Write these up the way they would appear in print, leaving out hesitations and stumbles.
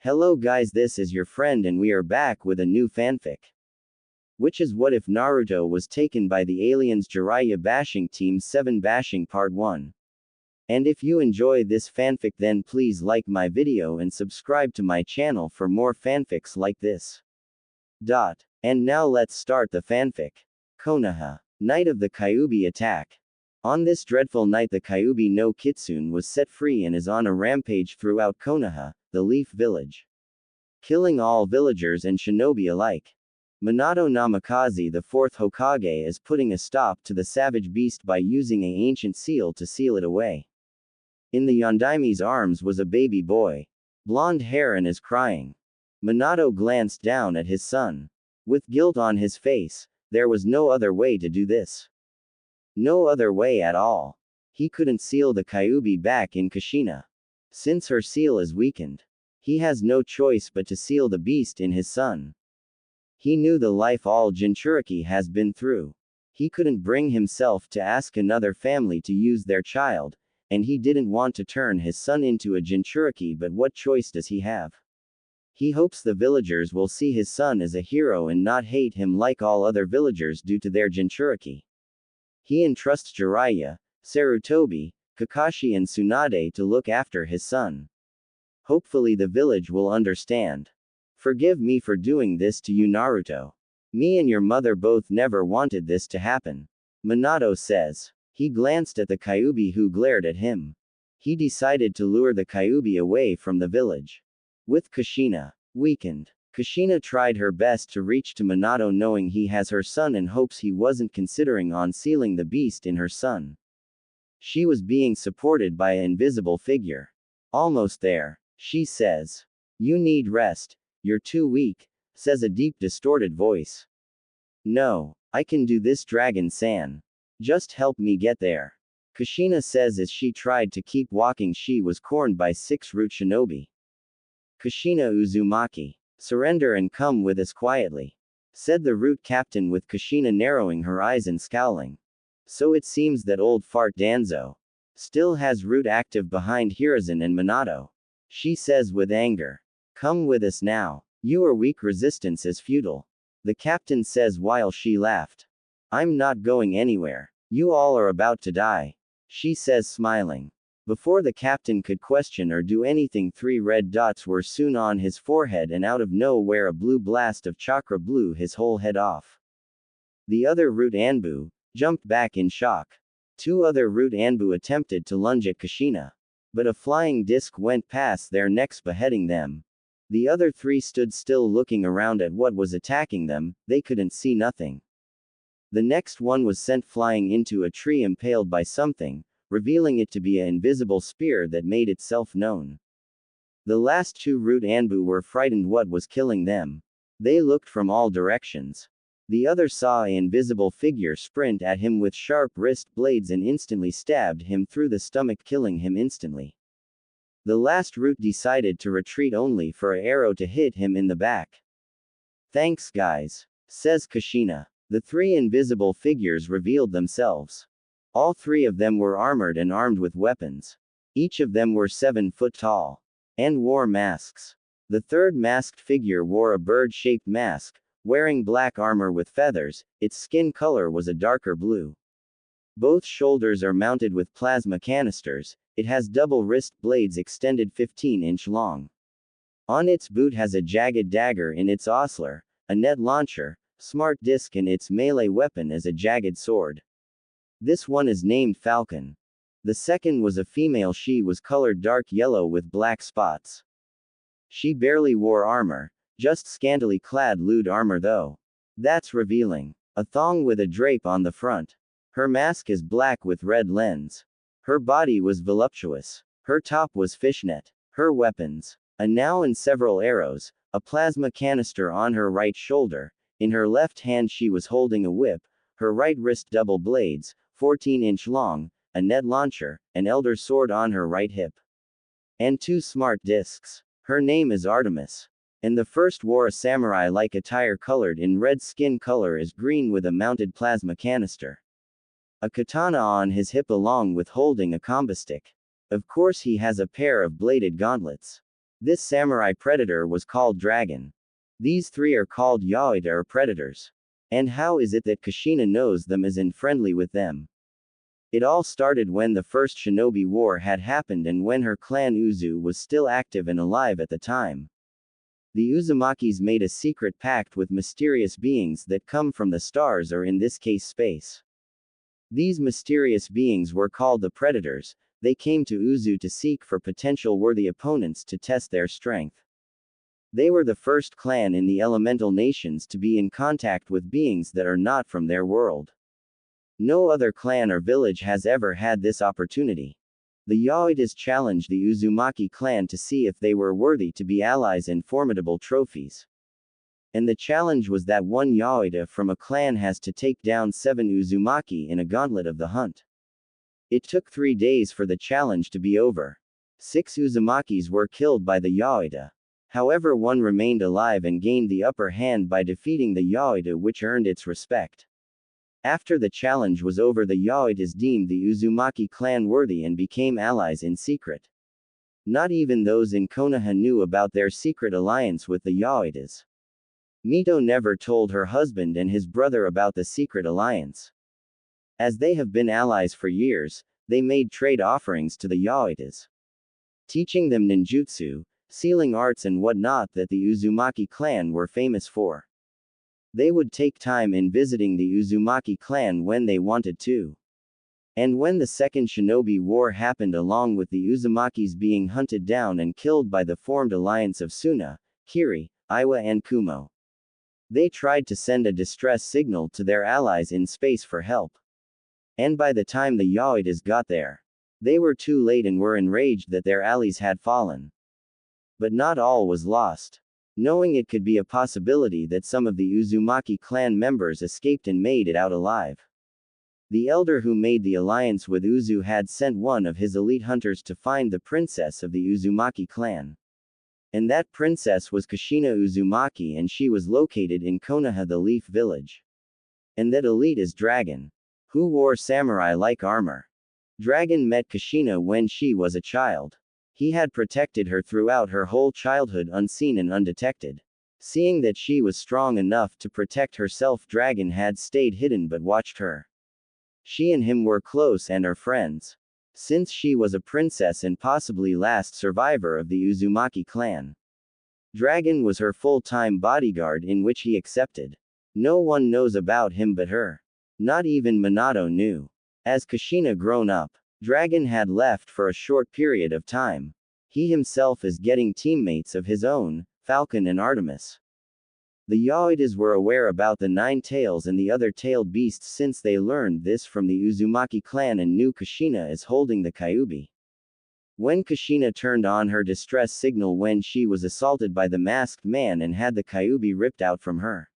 Hello guys, this is your friend and we are back with a new fanfic. Which is what if Naruto was taken by the aliens Jiraiya bashing Team 7 bashing part 1. And if you enjoy this fanfic then please like my video and subscribe to my channel for more fanfics like this. And now let's start the fanfic. Konoha. Night of the Kyuubi attack. On this dreadful night the Kyuubi no Kitsune was set free and is on a rampage throughout Konoha, the Leaf Village. Killing all villagers and shinobi alike. Minato Namikaze the fourth Hokage is putting a stop to the savage beast by using an ancient seal to seal it away. In the Yondaime's arms was a baby boy. Blonde hair and is crying. Minato glanced down at his son. With guilt on his face, there was no other way to do this. No other way at all. He couldn't seal the Kyuubi back in Kushina. Since her seal is weakened, he has no choice but to seal the beast in his son. He knew the life all Jinchuriki has been through. He couldn't bring himself to ask another family to use their child, and he didn't want to turn his son into a Jinchuriki, but what choice does he have? He hopes the villagers will see his son as a hero and not hate him like all other villagers due to their Jinchuriki. He entrusts Jiraiya, Sarutobi, Kakashi and Tsunade to look after his son. Hopefully the village will understand. Forgive me for doing this to you Naruto. Me and your mother both never wanted this to happen. Minato says. He glanced at the Kyuubi who glared at him. He decided to lure the Kyuubi away from the village. With Kushina weakened, Kushina tried her best to reach to Minato knowing he has her son and hopes he wasn't considering on sealing the beast in her son. She was being supported by an invisible figure. Almost there, she says. You need rest, you're too weak, says a deep distorted voice. No, I can do this Dragon-san. Just help me get there. Kushina says as she tried to keep walking she was cornered by 6 root shinobi. Kushina Uzumaki. Surrender and come with us quietly, said the root captain with Kushina narrowing her eyes and scowling. So it seems that old fart Danzo still has root active behind Hiruzen and Minato. She says with anger. Come with us now. You are weak, resistance is futile. The captain says while she laughed. I'm not going anywhere. You all are about to die. She says smiling. Before the captain could question or do anything 3 red dots were soon on his forehead and out of nowhere a blue blast of chakra blew his whole head off. The other root Anbu jumped back in shock. 2 other root Anbu attempted to lunge at Kushina. But a flying disc went past their necks beheading them. The other 3 stood still looking around at what was attacking them, they couldn't see nothing. The next one was sent flying into a tree impaled by something, revealing it to be an invisible spear that made itself known. The last 2 root Anbu were frightened what was killing them. They looked from all directions. The other saw an invisible figure sprint at him with sharp wrist blades and instantly stabbed him through the stomach killing him instantly. The last root decided to retreat only for an arrow to hit him in the back. Thanks guys, says Kushina. The 3 invisible figures revealed themselves. All 3 of them were armored and armed with weapons. Each of them were 7 foot tall. And wore masks. The third masked figure wore a bird-shaped mask, wearing black armor with feathers, its skin color was a darker blue. Both shoulders are mounted with plasma canisters, it has double wrist blades extended 15-inch long. On its boot has a jagged dagger in its osler, a net launcher, smart disc and its melee weapon is a jagged sword. This one is named Falcon. The second was a female, she was colored dark yellow with black spots. She barely wore armor, just scantily clad lewd armor though. That's revealing. A thong with a drape on the front. Her mask is black with red lens. Her body was voluptuous. Her top was fishnet. Her weapons. A now and several arrows, a plasma canister on her right shoulder, in her left hand she was holding a whip, her right wrist double blades, 14-inch long, a net launcher, an elder sword on her right hip. And 2 smart discs. Her name is Artemis. And the first wore a samurai-like attire colored in red, skin color is green with a mounted plasma canister. A katana on his hip along with holding a combo stick. Of course he has a pair of bladed gauntlets. This samurai predator was called Dragon. These three are called Yautja or predators. And how is it that Kushina knows them as in friendly with them? It all started when the first shinobi war had happened and when her clan Uzu was still active and alive at the time. The Uzumakis made a secret pact with mysterious beings that come from the stars or in this case space. These mysterious beings were called the Predators. They came to Uzu to seek for potential worthy opponents to test their strength. They were the first clan in the elemental nations to be in contact with beings that are not from their world. No other clan or village has ever had this opportunity. The Yautjas challenged the Uzumaki clan to see if they were worthy to be allies in formidable trophies. And the challenge was that one Yautja from a clan has to take down 7 Uzumaki in a gauntlet of the hunt. It took 3 days for the challenge to be over. 6 Uzumakis were killed by the Yautja. However, one remained alive and gained the upper hand by defeating the Yautja, which earned its respect. After the challenge was over, the Yautjas deemed the Uzumaki clan worthy and became allies in secret. Not even those in Konoha knew about their secret alliance with the Yautjas. Mito never told her husband and his brother about the secret alliance. As they have been allies for years, they made trade offerings to the Yautjas, teaching them ninjutsu, sealing arts and whatnot that the Uzumaki clan were famous for. They would take time in visiting the Uzumaki clan when they wanted to. And when the Second Shinobi War happened, along with the Uzumakis being hunted down and killed by the formed alliance of Suna, Kiri, Iwa and Kumo, they tried to send a distress signal to their allies in space for help. And by the time the Yautjas got there, they were too late and were enraged that their allies had fallen. But not all was lost. Knowing it could be a possibility that some of the Uzumaki clan members escaped and made it out alive, the elder who made the alliance with Uzu had sent one of his elite hunters to find the princess of the Uzumaki clan. And that princess was Kushina Uzumaki, and she was located in Konoha, the Leaf Village. And that elite is Dragon, who wore samurai-like armor. Dragon met Kushina when she was a child. He had protected her throughout her whole childhood unseen and undetected. Seeing that she was strong enough to protect herself, Dragon had stayed hidden but watched her. She and him were close and are friends, since she was a princess and possibly last survivor of the Uzumaki clan. Dragon was her full-time bodyguard, in which he accepted. No one knows about him but her. Not even Minato knew. As Kushina grown up, Dragon had left for a short period of time. He himself is getting teammates of his own, Falcon and Artemis. The Yautjas were aware about the 9 tails and the other tailed beasts since they learned this from the Uzumaki clan and knew Kushina is holding the Kyuubi. When Kushina turned on her distress signal when she was assaulted by the masked man and had the Kyuubi ripped out from her,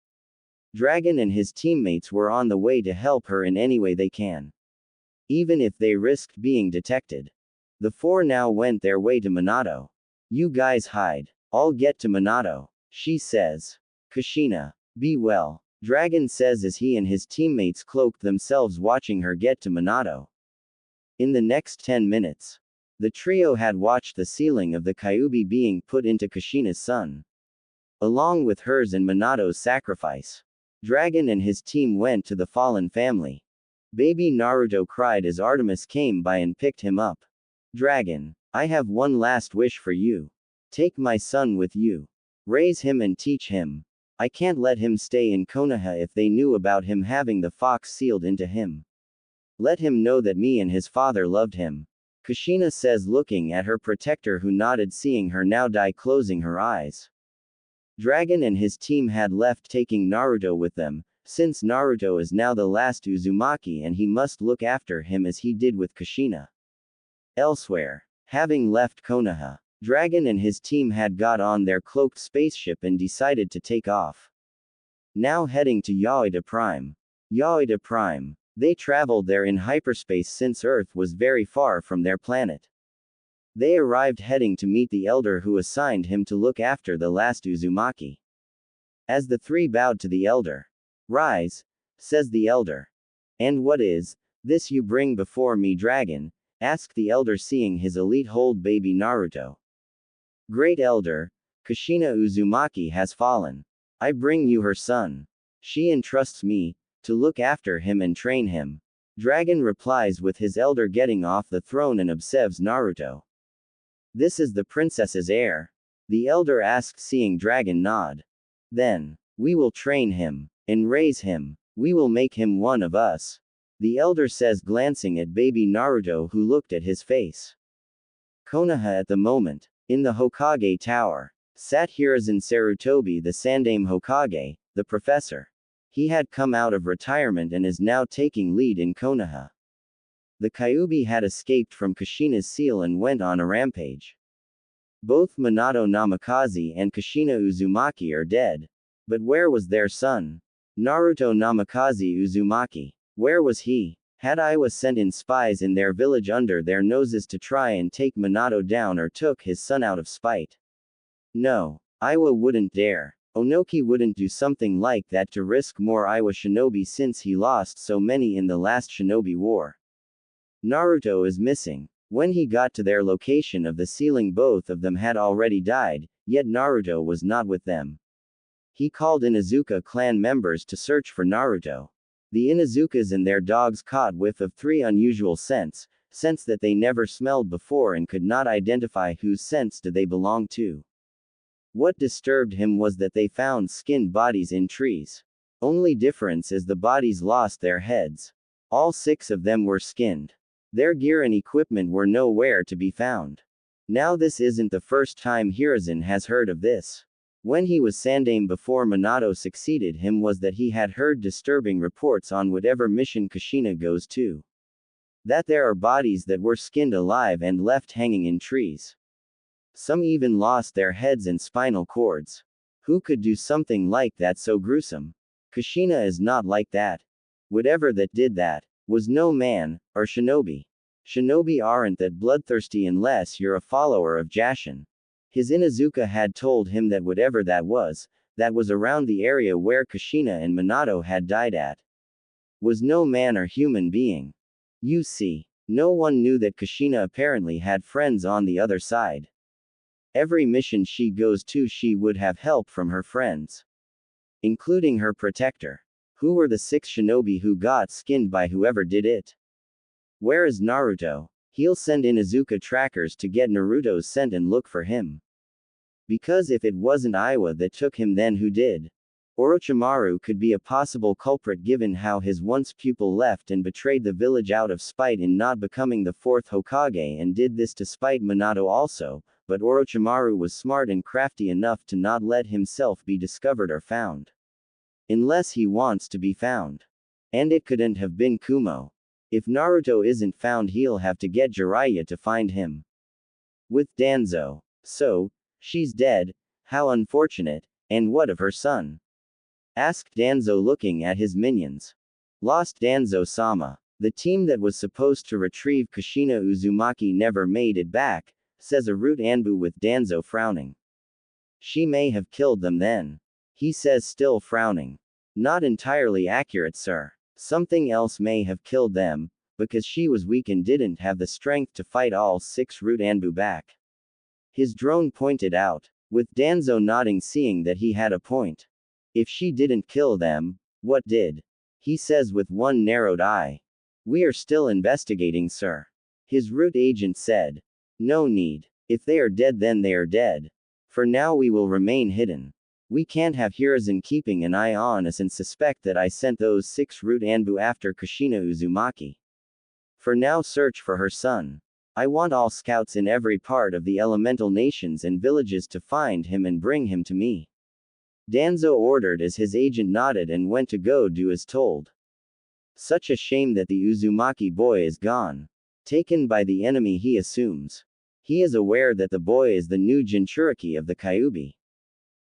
Dragon and his teammates were on the way to help her in any way they can, even if they risked being detected. The 4 now went their way to Minato. "You guys hide. I'll get to Minato," she says. "Kushina, be well," Dragon says as he and his teammates cloaked themselves, watching her get to Minato. In the next 10 minutes, the trio had watched the sealing of the Kyuubi being put into Kushina's son, along with hers and Minato's sacrifice. Dragon and his team went to the fallen family. Baby Naruto cried as Artemis came by and picked him up. "Dragon, I have one last wish for you. Take my son with you. Raise him and teach him. I can't let him stay in Konoha if they knew about him having the fox sealed into him. Let him know that me and his father loved him," Kushina says, looking at her protector who nodded, seeing her now die, closing her eyes. Dragon and his team had left, taking Naruto with them, since Naruto is now the last Uzumaki and he must look after him as he did with Kushina. Elsewhere, having left Konoha, Dragon and his team had got on their cloaked spaceship and decided to take off. Now heading to Yautja Prime. Yautja Prime. They traveled there in hyperspace since Earth was very far from their planet. They arrived heading to meet the elder who assigned him to look after the last Uzumaki. As the 3 bowed to the elder. "Rise," says the elder. "And what is this you bring before me, Dragon?" asked the elder, seeing his elite hold baby Naruto. Great Elder, Kushina Uzumaki has fallen. I bring you her son. She entrusts me to look after him and train him. Dragon replies with his elder getting off the throne and observes Naruto. This is the princess's heir. The elder asks, seeing Dragon nod. Then, we will train him and raise him. We will make him one of us. The elder says, glancing at baby Naruto, who looked at his face. Konoha at the moment. In the Hokage Tower, sat Hiruzen Sarutobi, the Sandaime Hokage, the professor. He had come out of retirement and is now taking lead in Konoha. The Kyuubi had escaped from Kushina's seal and went on a rampage. Both Minato Namikaze and Kushina Uzumaki are dead. But where was their son? Naruto Namikaze Uzumaki. Where was he? Had Iwa sent in spies in their village under their noses to try and take Minato down, or took his son out of spite? No. Iwa wouldn't dare. Onoki wouldn't do something like that to risk more Iwa shinobi, since he lost so many in the last shinobi war. Naruto is missing. When he got to their location of the ceiling, both of them had already died, yet Naruto was not with them. He called Inuzuka clan members to search for Naruto. The Inuzukas and their dogs caught whiff of three unusual scents that they never smelled before and could not identify whose scents did they belong to. What disturbed him was that they found skinned bodies in trees. Only difference is the bodies lost their heads. All 6 of them were skinned. Their gear and equipment were nowhere to be found. Now this isn't the first time Hiruzen has heard of this. When he was Sandaime before Minato succeeded him, was that he had heard disturbing reports on whatever mission Kushina goes to. That there are bodies that were skinned alive and left hanging in trees. Some even lost their heads and spinal cords. Who could do something like that so gruesome? Kushina is not like that. Whatever that did that was no man, or shinobi. Shinobi aren't that bloodthirsty unless you're a follower of Jashin. His Inuzuka had told him that whatever that was around the area where Kushina and Minato had died at, was no man or human being. You see, no one knew that Kushina apparently had friends on the other side. Every mission she goes to, she would have help from her friends, including her protector. Who were the 6 shinobi who got skinned by whoever did it? Where is Naruto? He'll send Inuzuka trackers to get Naruto's scent and look for him. Because if it wasn't Iwa that took him, then who did? Orochimaru could be a possible culprit, given how his once pupil left and betrayed the village out of spite in not becoming the 4th Hokage, and did this to spite Minato also, but Orochimaru was smart and crafty enough to not let himself be discovered or found. Unless he wants to be found. And it couldn't have been Kumo. If Naruto isn't found, he'll have to get Jiraiya to find him. With Danzo. So, she's dead. How unfortunate. And what of her son? Asked Danzo, looking at his minions. Lost Danzo-sama. The team that was supposed to retrieve Kushina Uzumaki never made it back, says a Root Anbu, with Danzo frowning. She may have killed them then. He says, still frowning. Not entirely accurate, sir. Something else may have killed them, because she was weak and didn't have the strength to fight all 6 Root Anbu back. His drone pointed out, with Danzo nodding, seeing that he had a point. If she didn't kill them, what did? He says with one narrowed eye. We are still investigating, sir. His Root agent said. No need. If they are dead, then they are dead. For now we will remain hidden. We can't have Hiruzen keeping an eye on us and suspect that I sent those 6 Root Anbu after Kushina Uzumaki. For now, search for her son. I want all scouts in every part of the elemental nations and villages to find him and bring him to me. Danzo ordered as his agent nodded and went to go do as told. Such a shame that the Uzumaki boy is gone. Taken by the enemy, he assumes. He is aware that the boy is the new Jinchuriki of the Kyuubi.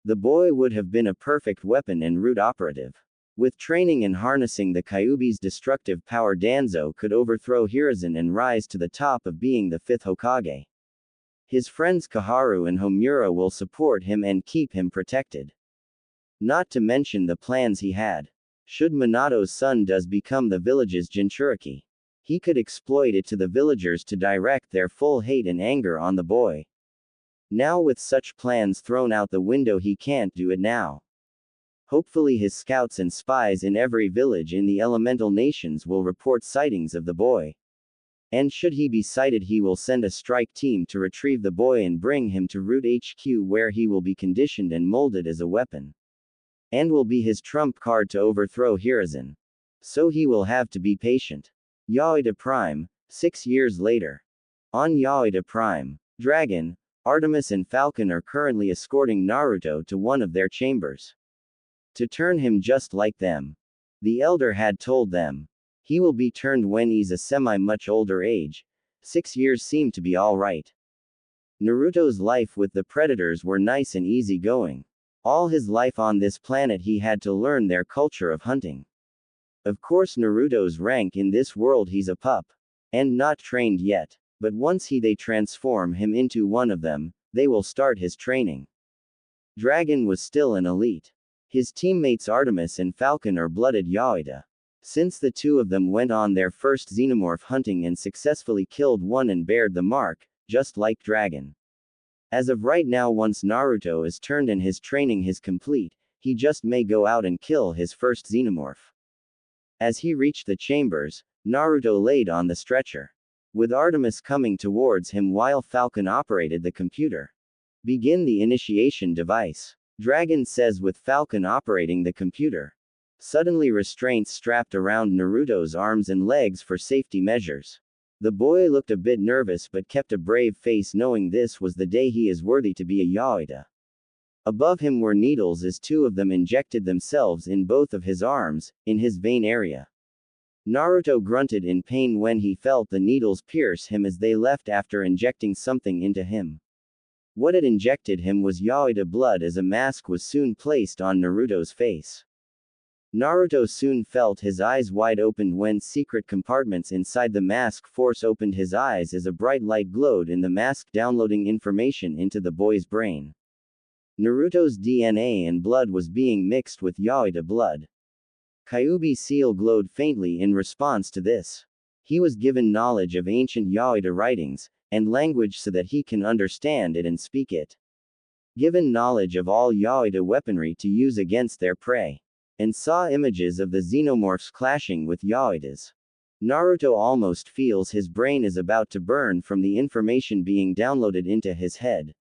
The boy would have been a perfect weapon and root operative. With training and harnessing the Kyuubi's destructive power, Danzo could overthrow Hiruzen and rise to the top of being the 5th Hokage. His friends Kaharu and Homura will support him and keep him protected. Not to mention the plans he had. Should Minato's son does become the village's Jinchuriki, he could exploit it to the villagers to direct their full hate and anger on the boy. Now with such plans thrown out the window he can't do it now. Hopefully his scouts and spies in every village in the elemental nations will report sightings of the boy. And should he be sighted, he will send a strike team to retrieve the boy and bring him to Root HQ, where he will be conditioned and molded as a weapon. And will be his trump card to overthrow Hiruzen. So he will have to be patient. Yautja Prime, 6 years later. On Yautja Prime, Dragon, Artemis and Falcon are currently escorting Naruto to one of their chambers. To turn him just like them. The elder had told them. He will be turned when he's a much older age. 6 years seemed to be alright. Naruto's life with the predators were nice and easy going. All his life on this planet he had to learn their culture of hunting. Of course Naruto's rank in this world, he's a pup. And not trained yet. But once they transform him into one of them, they will start his training. Dragon was still an elite. His teammates Artemis and Falcon are blooded Yautja. Since the two of them went on their first xenomorph hunting and successfully killed one and bared the mark, just like Dragon. As of right now, once Naruto is turned and his training is complete, he just may go out and kill his first xenomorph. As he reached the chambers, Naruto laid on the stretcher. With Artemis coming towards him while Falcon operated the computer. Begin the initiation device. Dragon says with Falcon operating the computer. Suddenly restraints strapped around Naruto's arms and legs for safety measures. The boy looked a bit nervous but kept a brave face, knowing this was the day he is worthy to be a Yautja. Above him were needles as two of them injected themselves in both of his arms, in his vein area. Naruto grunted in pain when he felt the needles pierce him as they left after injecting something into him. What had injected him was Yautja blood, as a mask was soon placed on Naruto's face. Naruto soon felt his eyes wide opened when secret compartments inside the mask force opened his eyes as a bright light glowed in the mask, downloading information into the boy's brain. Naruto's DNA and blood was being mixed with Yautja blood. Kyuubi's seal glowed faintly in response to this. He was given knowledge of ancient Yautja writings, and language so that he can understand it and speak it. Given knowledge of all Yautja weaponry to use against their prey. And saw images of the xenomorphs clashing with Yautjas. Naruto almost feels his brain is about to burn from the information being downloaded into his head.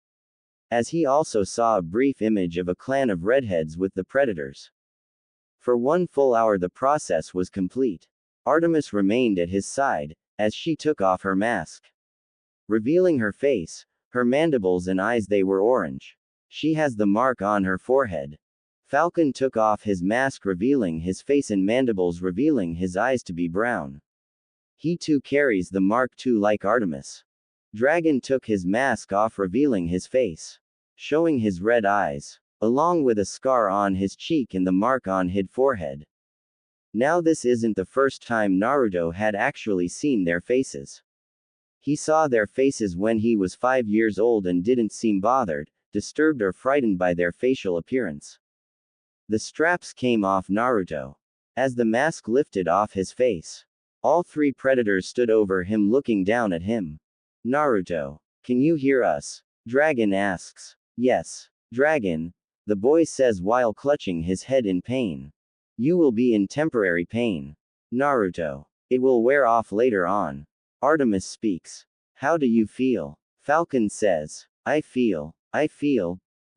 As he also saw a brief image of a clan of redheads with the predators. For 1 full hour the process was complete. Artemis remained at his side, as she took off her mask. Revealing her face, her mandibles and eyes, they were orange. She has the mark on her forehead. Falcon took off his mask, revealing his face and mandibles, revealing his eyes to be brown. He too carries the mark too, like Artemis. Dragon took his mask off, revealing his face. Showing his red eyes. Along with a scar on his cheek and the mark on his forehead. Now this isn't the first time Naruto had actually seen their faces. He saw their faces when he was 5 years old and didn't seem bothered, disturbed or frightened by their facial appearance. The straps came off Naruto. As the mask lifted off his face. All 3 predators stood over him, looking down at him. Naruto, can you hear us? Dragon asks. Yes. Dragon, the boy says while clutching his head in pain. You will be in temporary pain. Naruto, it will wear off later on. Artemis speaks. How do you feel? Falcon says. I feel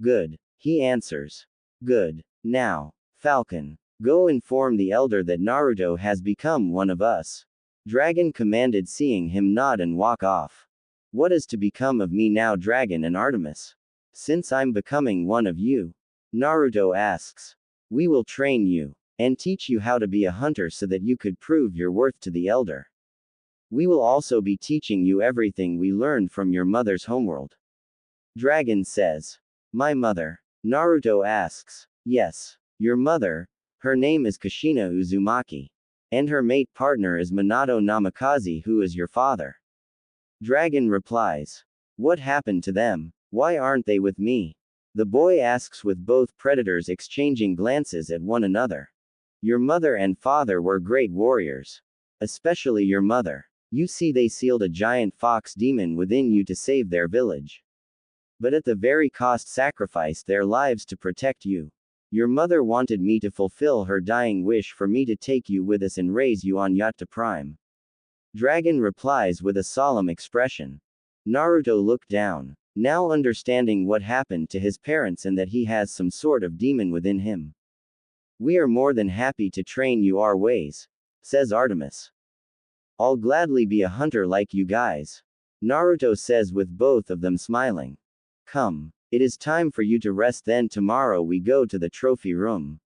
good. He answers. Good. Now, Falcon, go inform the elder that Naruto has become one of us. Dragon commanded, seeing him nod and walk off. What is to become of me now, Dragon and Artemis? Since I'm becoming one of you? Naruto asks. We will train you, and teach you how to be a hunter so that you could prove your worth to the elder. We will also be teaching you everything we learned from your mother's homeworld. Dragon says. My mother? Naruto asks. Yes. Your mother, her name is Kushina Uzumaki. And her mate partner is Minato Namikaze, who is your father. Dragon replies. What happened to them? Why aren't they with me? The boy asks, with both predators exchanging glances at one another. Your mother and father were great warriors. Especially your mother. You see, they sealed a giant fox demon within you to save their village. but at the very cost sacrificed their lives to protect you. Your mother wanted me to fulfill her dying wish for me to take you with us and raise you on Yautja Prime. Dragon replies with a solemn expression. Naruto looked down, now understanding what happened to his parents and that he has some sort of demon within him. We are more than happy to train you our ways, says Artemis. I'll gladly be a hunter like you guys, Naruto says with both of them smiling. Come, it is time for you to rest, then tomorrow we go to the trophy room.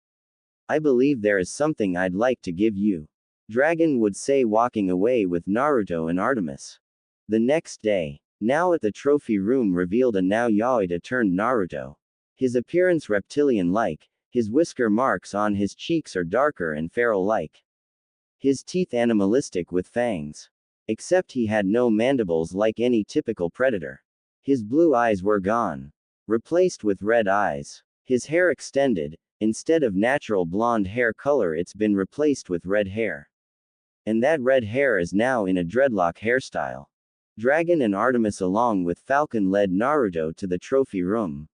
I believe there is something I'd like to give you, Dragon would say, walking away with Naruto and Artemis. The next day, now at the trophy room, revealed a now Yautja turned Naruto. His appearance reptilian-like, his whisker marks on his cheeks are darker and feral-like. His teeth animalistic with fangs. Except he had no mandibles like any typical predator. His blue eyes were gone, replaced with red eyes. His hair extended, instead of natural blonde hair color it's been replaced with red hair. And that red hair is now in a dreadlock hairstyle. Dragon and Artemis along with Falcon led Naruto to the trophy room.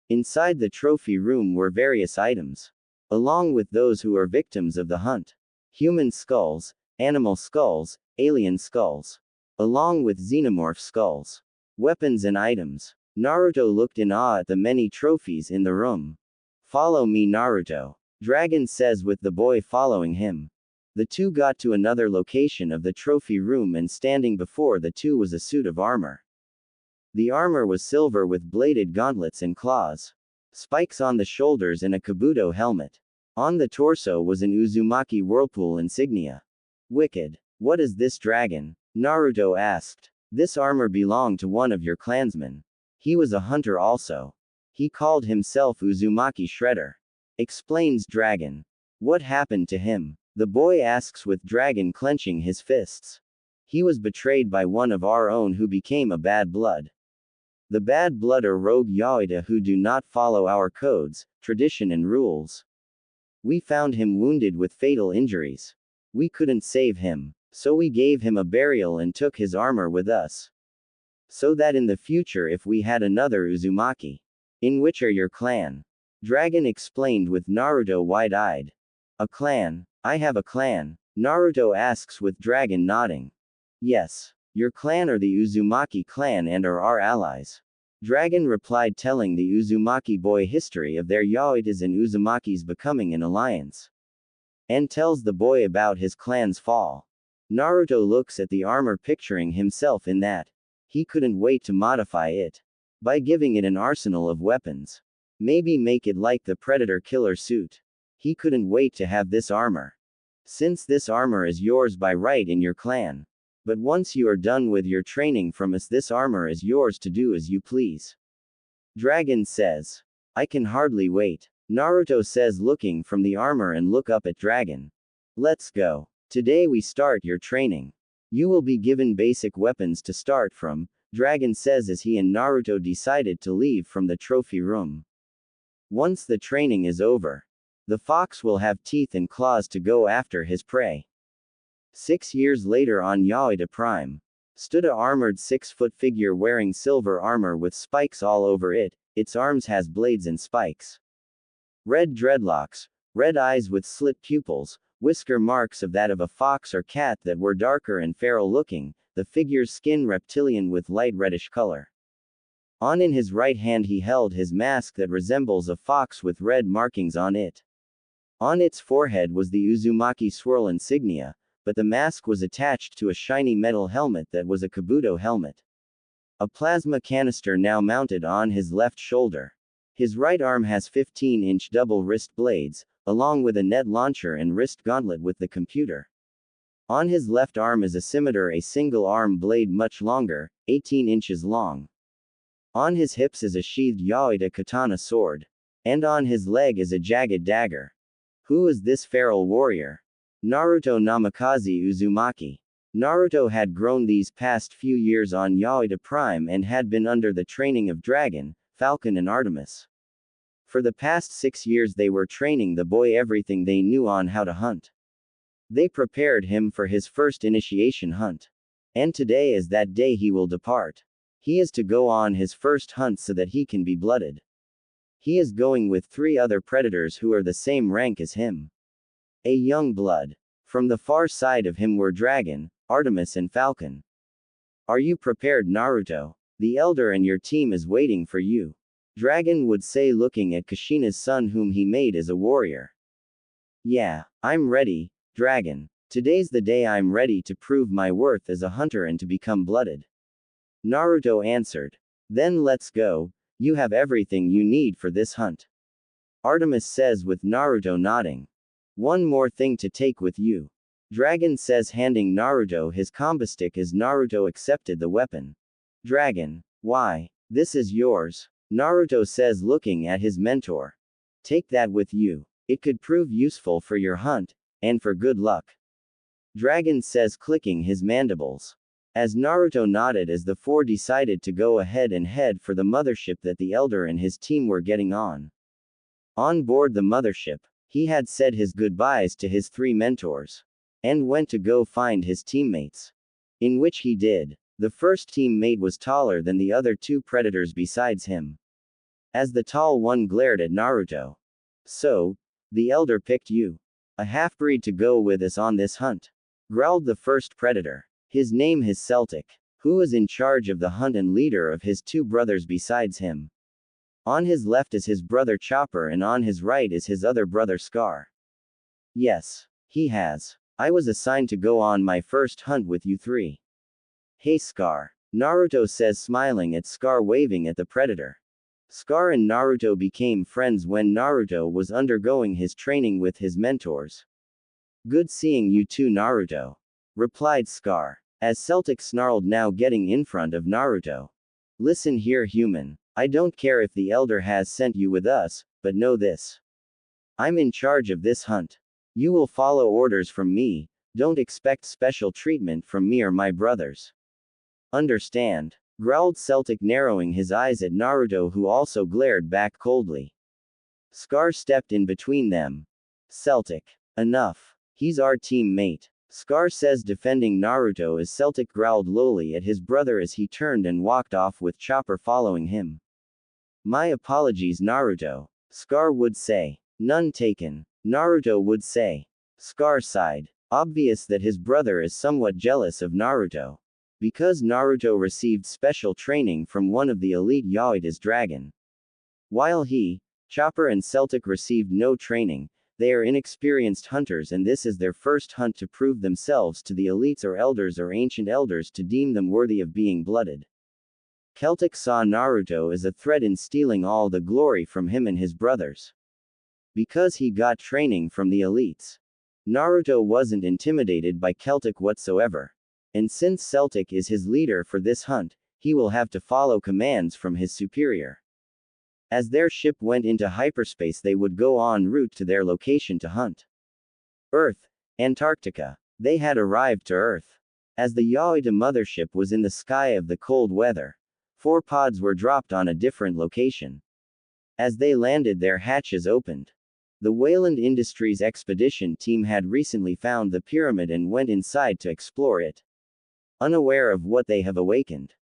Inside the trophy room were various items, along with those who are victims of the hunt. Human skulls, animal skulls, alien skulls, along with xenomorph skulls. Weapons and items. Naruto looked in awe at the many trophies in the room. Follow me, Naruto, Dragon says with the boy following him. The two got to another location of the trophy room, and standing before the two was a suit of armor. The armor was silver with bladed gauntlets and claws, spikes on the shoulders and a kabuto helmet. On the torso was an Uzumaki whirlpool insignia. Wicked. What is this, Dragon? Naruto asked. This armor belonged to one of your clansmen. He was a hunter also. He called himself Uzumaki Shredder, explains Dragon. What happened to him? The boy asks with Dragon clenching his fists. He was betrayed by one of our own who became a bad blood. The bad blood are rogue Yautja who do not follow our codes, tradition and rules. We found him wounded with fatal injuries. We couldn't save him, so we gave him a burial and took his armor with us. So that in the future if we had another Uzumaki. In which are your clan? Dragon explained with Naruto wide-eyed. A clan? I have a clan, Naruto asks with Dragon nodding. Yes. Your clan are the Uzumaki clan and are our allies. Dragon replied, telling the Uzumaki boy history of their Yautjas and Uzumakis becoming an alliance. And tells the boy about his clan's fall. Naruto looks at the armor, picturing himself in that. He couldn't wait to modify it. By giving it an arsenal of weapons. Maybe make it like the Predator killer suit. He couldn't wait to have this armor. Since this armor is yours by right in your clan. But once you are done with your training from us, this armor is yours to do as you please. Dragon says. I can hardly wait, Naruto says, looking from the armor and look up at Dragon. Let's go. Today we start your training. You will be given basic weapons to start from, Dragon says as he and Naruto decided to leave from the trophy room. Once the training is over, the fox will have teeth and claws to go after his prey. 6 years later on Yautja Prime, stood a armored 6-foot figure wearing silver armor with spikes all over it. Its arms has blades and spikes. Red dreadlocks, red eyes with slit pupils, whisker marks of that of a fox or cat that were darker and feral looking, the figure's skin reptilian with light reddish color. On in his right hand he held his mask that resembles a fox with red markings on it. On its forehead was the Uzumaki swirl insignia, but the mask was attached to a shiny metal helmet that was a kabuto helmet. A plasma canister now mounted on his left shoulder. His right arm has 15-inch double wrist blades, along with a net launcher and wrist gauntlet with the computer. On his left arm is a scimitar, a single arm blade much longer, 18 inches long. On his hips is a sheathed Yautja katana sword. And on his leg is a jagged dagger. Who is this feral warrior? Naruto Namikaze Uzumaki. Naruto had grown these past few years on Yautja Prime and had been under the training of Dragon, Falcon and Artemis. For the past 6 years they were training the boy everything they knew on how to hunt. They prepared him for his first initiation hunt. And today is that day he will depart. He is to go on his first hunt so that he can be blooded. He is going with 3 other predators who are the same rank as him. A young blood. From the far side of him were Dragon, Artemis and Falcon. Are you prepared, Naruto? The elder and your team is waiting for you. Dragon would say, looking at Kushina's son whom he made as a warrior. Yeah, I'm ready, Dragon. Today's the day I'm ready to prove my worth as a hunter and to become blooded. Naruto answered. Then let's go, you have everything you need for this hunt. Artemis says with Naruto nodding. One more thing to take with you. Dragon says, handing Naruto his combo stick as Naruto accepted the weapon. Dragon, why? This is yours. Naruto says, looking at his mentor. Take that with you. It could prove useful for your hunt, and for good luck. Dragon says, clicking his mandibles. As Naruto nodded as the 4 decided to go ahead and head for the mothership that the elder and his team were getting on. On board the mothership, he had said his goodbyes to his 3 mentors. And went to go find his teammates. In which he did. The first teammate was taller than the other 2 predators besides him. As the tall one glared at Naruto. So, the elder picked you. A half-breed to go with us on this hunt. Growled the first predator. His name is Celtic. Who is in charge of the hunt and leader of his 2 brothers besides him. On his left is his brother Chopper and on his right is his other brother Scar. Yes, he has. I was assigned to go on my first hunt with you 3. Hey Scar. Naruto says, smiling at Scar, waving at the predator. Scar and Naruto became friends when Naruto was undergoing his training with his mentors. Good seeing you too, Naruto. Replied Scar. As Celtic snarled, now getting in front of Naruto. Listen here, human. I don't care if the elder has sent you with us, but know this. I'm in charge of this hunt. You will follow orders from me, don't expect special treatment from me or my brothers. Understand? Growled Celtic, narrowing his eyes at Naruto, who also glared back coldly. Scar stepped in between them. Celtic. Enough. He's our teammate. Scar says, defending Naruto as Celtic growled lowly at his brother as he turned and walked off with Chopper following him. My apologies, Naruto. Scar would say. None taken. Naruto would say. Scar sighed. Obvious that his brother is somewhat jealous of Naruto. Because Naruto received special training from one of the elite Yautja's dragon. While he, Chopper and Celtic received no training, they are inexperienced hunters and this is their first hunt to prove themselves to the elites or elders or ancient elders to deem them worthy of being blooded. Celtic saw Naruto as a threat in stealing all the glory from him and his brothers. Because he got training from the elites. Naruto wasn't intimidated by Celtic whatsoever. And since Celtic is his leader for this hunt, he will have to follow commands from his superior. As their ship went into hyperspace, they would go en route to their location to hunt. Earth, Antarctica. They had arrived to Earth. As the Yautja mothership was in the sky of the cold weather, 4 pods were dropped on a different location. As they landed, their hatches opened. The Wayland Industries expedition team had recently found the pyramid and went inside to explore it. Unaware of what they have awakened.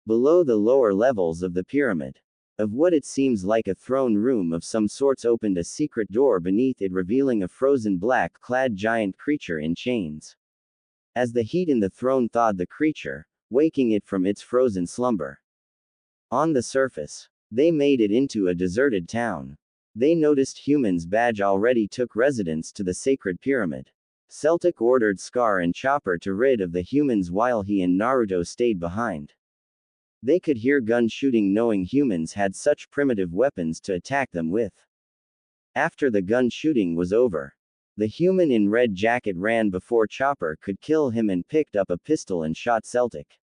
Below the lower levels of the pyramid. Of what it seems like a throne room of some sorts opened a secret door beneath it, revealing a frozen black-clad giant creature in chains. As the heat in the throne thawed the creature, waking it from its frozen slumber. On the surface, they made it into a deserted town. They noticed humans' badge already took residence to the sacred pyramid. Celtic ordered Scar and Chopper to rid of the humans while he and Naruto stayed behind. They could hear gun shooting, knowing humans had such primitive weapons to attack them with. After the gun shooting was over, the human in red jacket ran before Chopper could kill him and picked up a pistol and shot Celtic,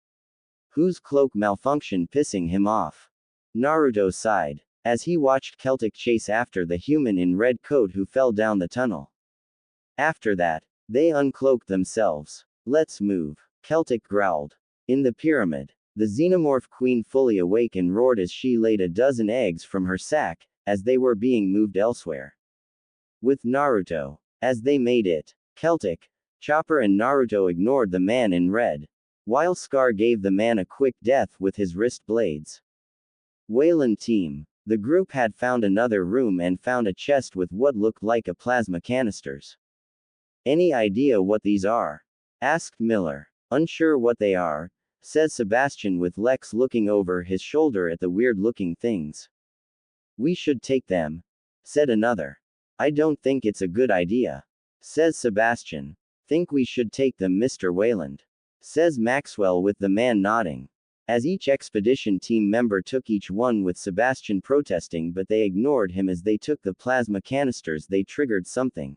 whose cloak malfunctioned, pissing him off. Naruto sighed as he watched Celtic chase after the human in red coat who fell down the tunnel. After that, they uncloaked themselves. Let's move, Celtic growled. In the pyramid, the xenomorph queen, fully awake, and roared as she laid a dozen eggs from her sack, as they were being moved elsewhere. With Naruto. As they made it, Celtic, Chopper and Naruto ignored the man in red. while Scar gave the man a quick death with his wrist blades. Wayland team. The group had found another room and found a chest with what looked like a plasma canisters. Any idea what these are? Asked Miller. Unsure what they are, says Sebastian with Lex looking over his shoulder at the weird-looking things. We should take them, said another. I don't think it's a good idea, says Sebastian. Think we should take them, Mr. Wayland, says Maxwell with the man nodding. As each expedition team member took each one with Sebastian protesting, but they ignored him as they took the plasma canisters. They triggered something.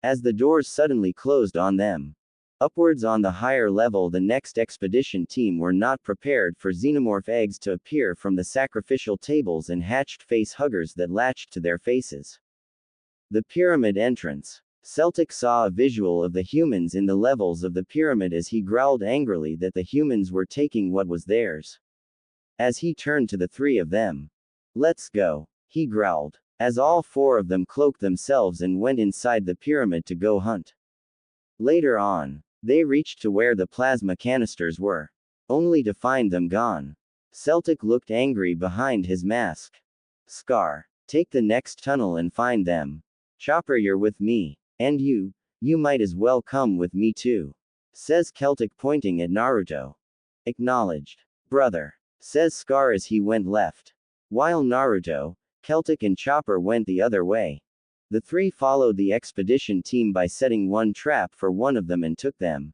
As the doors suddenly closed on them. Upwards on the higher level, the next expedition team were not prepared for xenomorph eggs to appear from the sacrificial tables and hatched face huggers that latched to their faces. The pyramid entrance. Celtic saw a visual of the humans in the levels of the pyramid as he growled angrily that the humans were taking what was theirs. As he turned to the three of them. Let's go, he growled, as all four of them cloaked themselves and went inside the pyramid to go hunt. Later on, they reached to where the plasma canisters were, only to find them gone. Celtic looked angry behind his mask. Scar, take the next tunnel and find them. Chopper, you're with me. And you might as well come with me too, says Celtic pointing at Naruto. Acknowledged. Brother, says Scar as he went left. While Naruto, Celtic and Chopper went the other way. The three followed the expedition team by setting one trap for one of them and took them.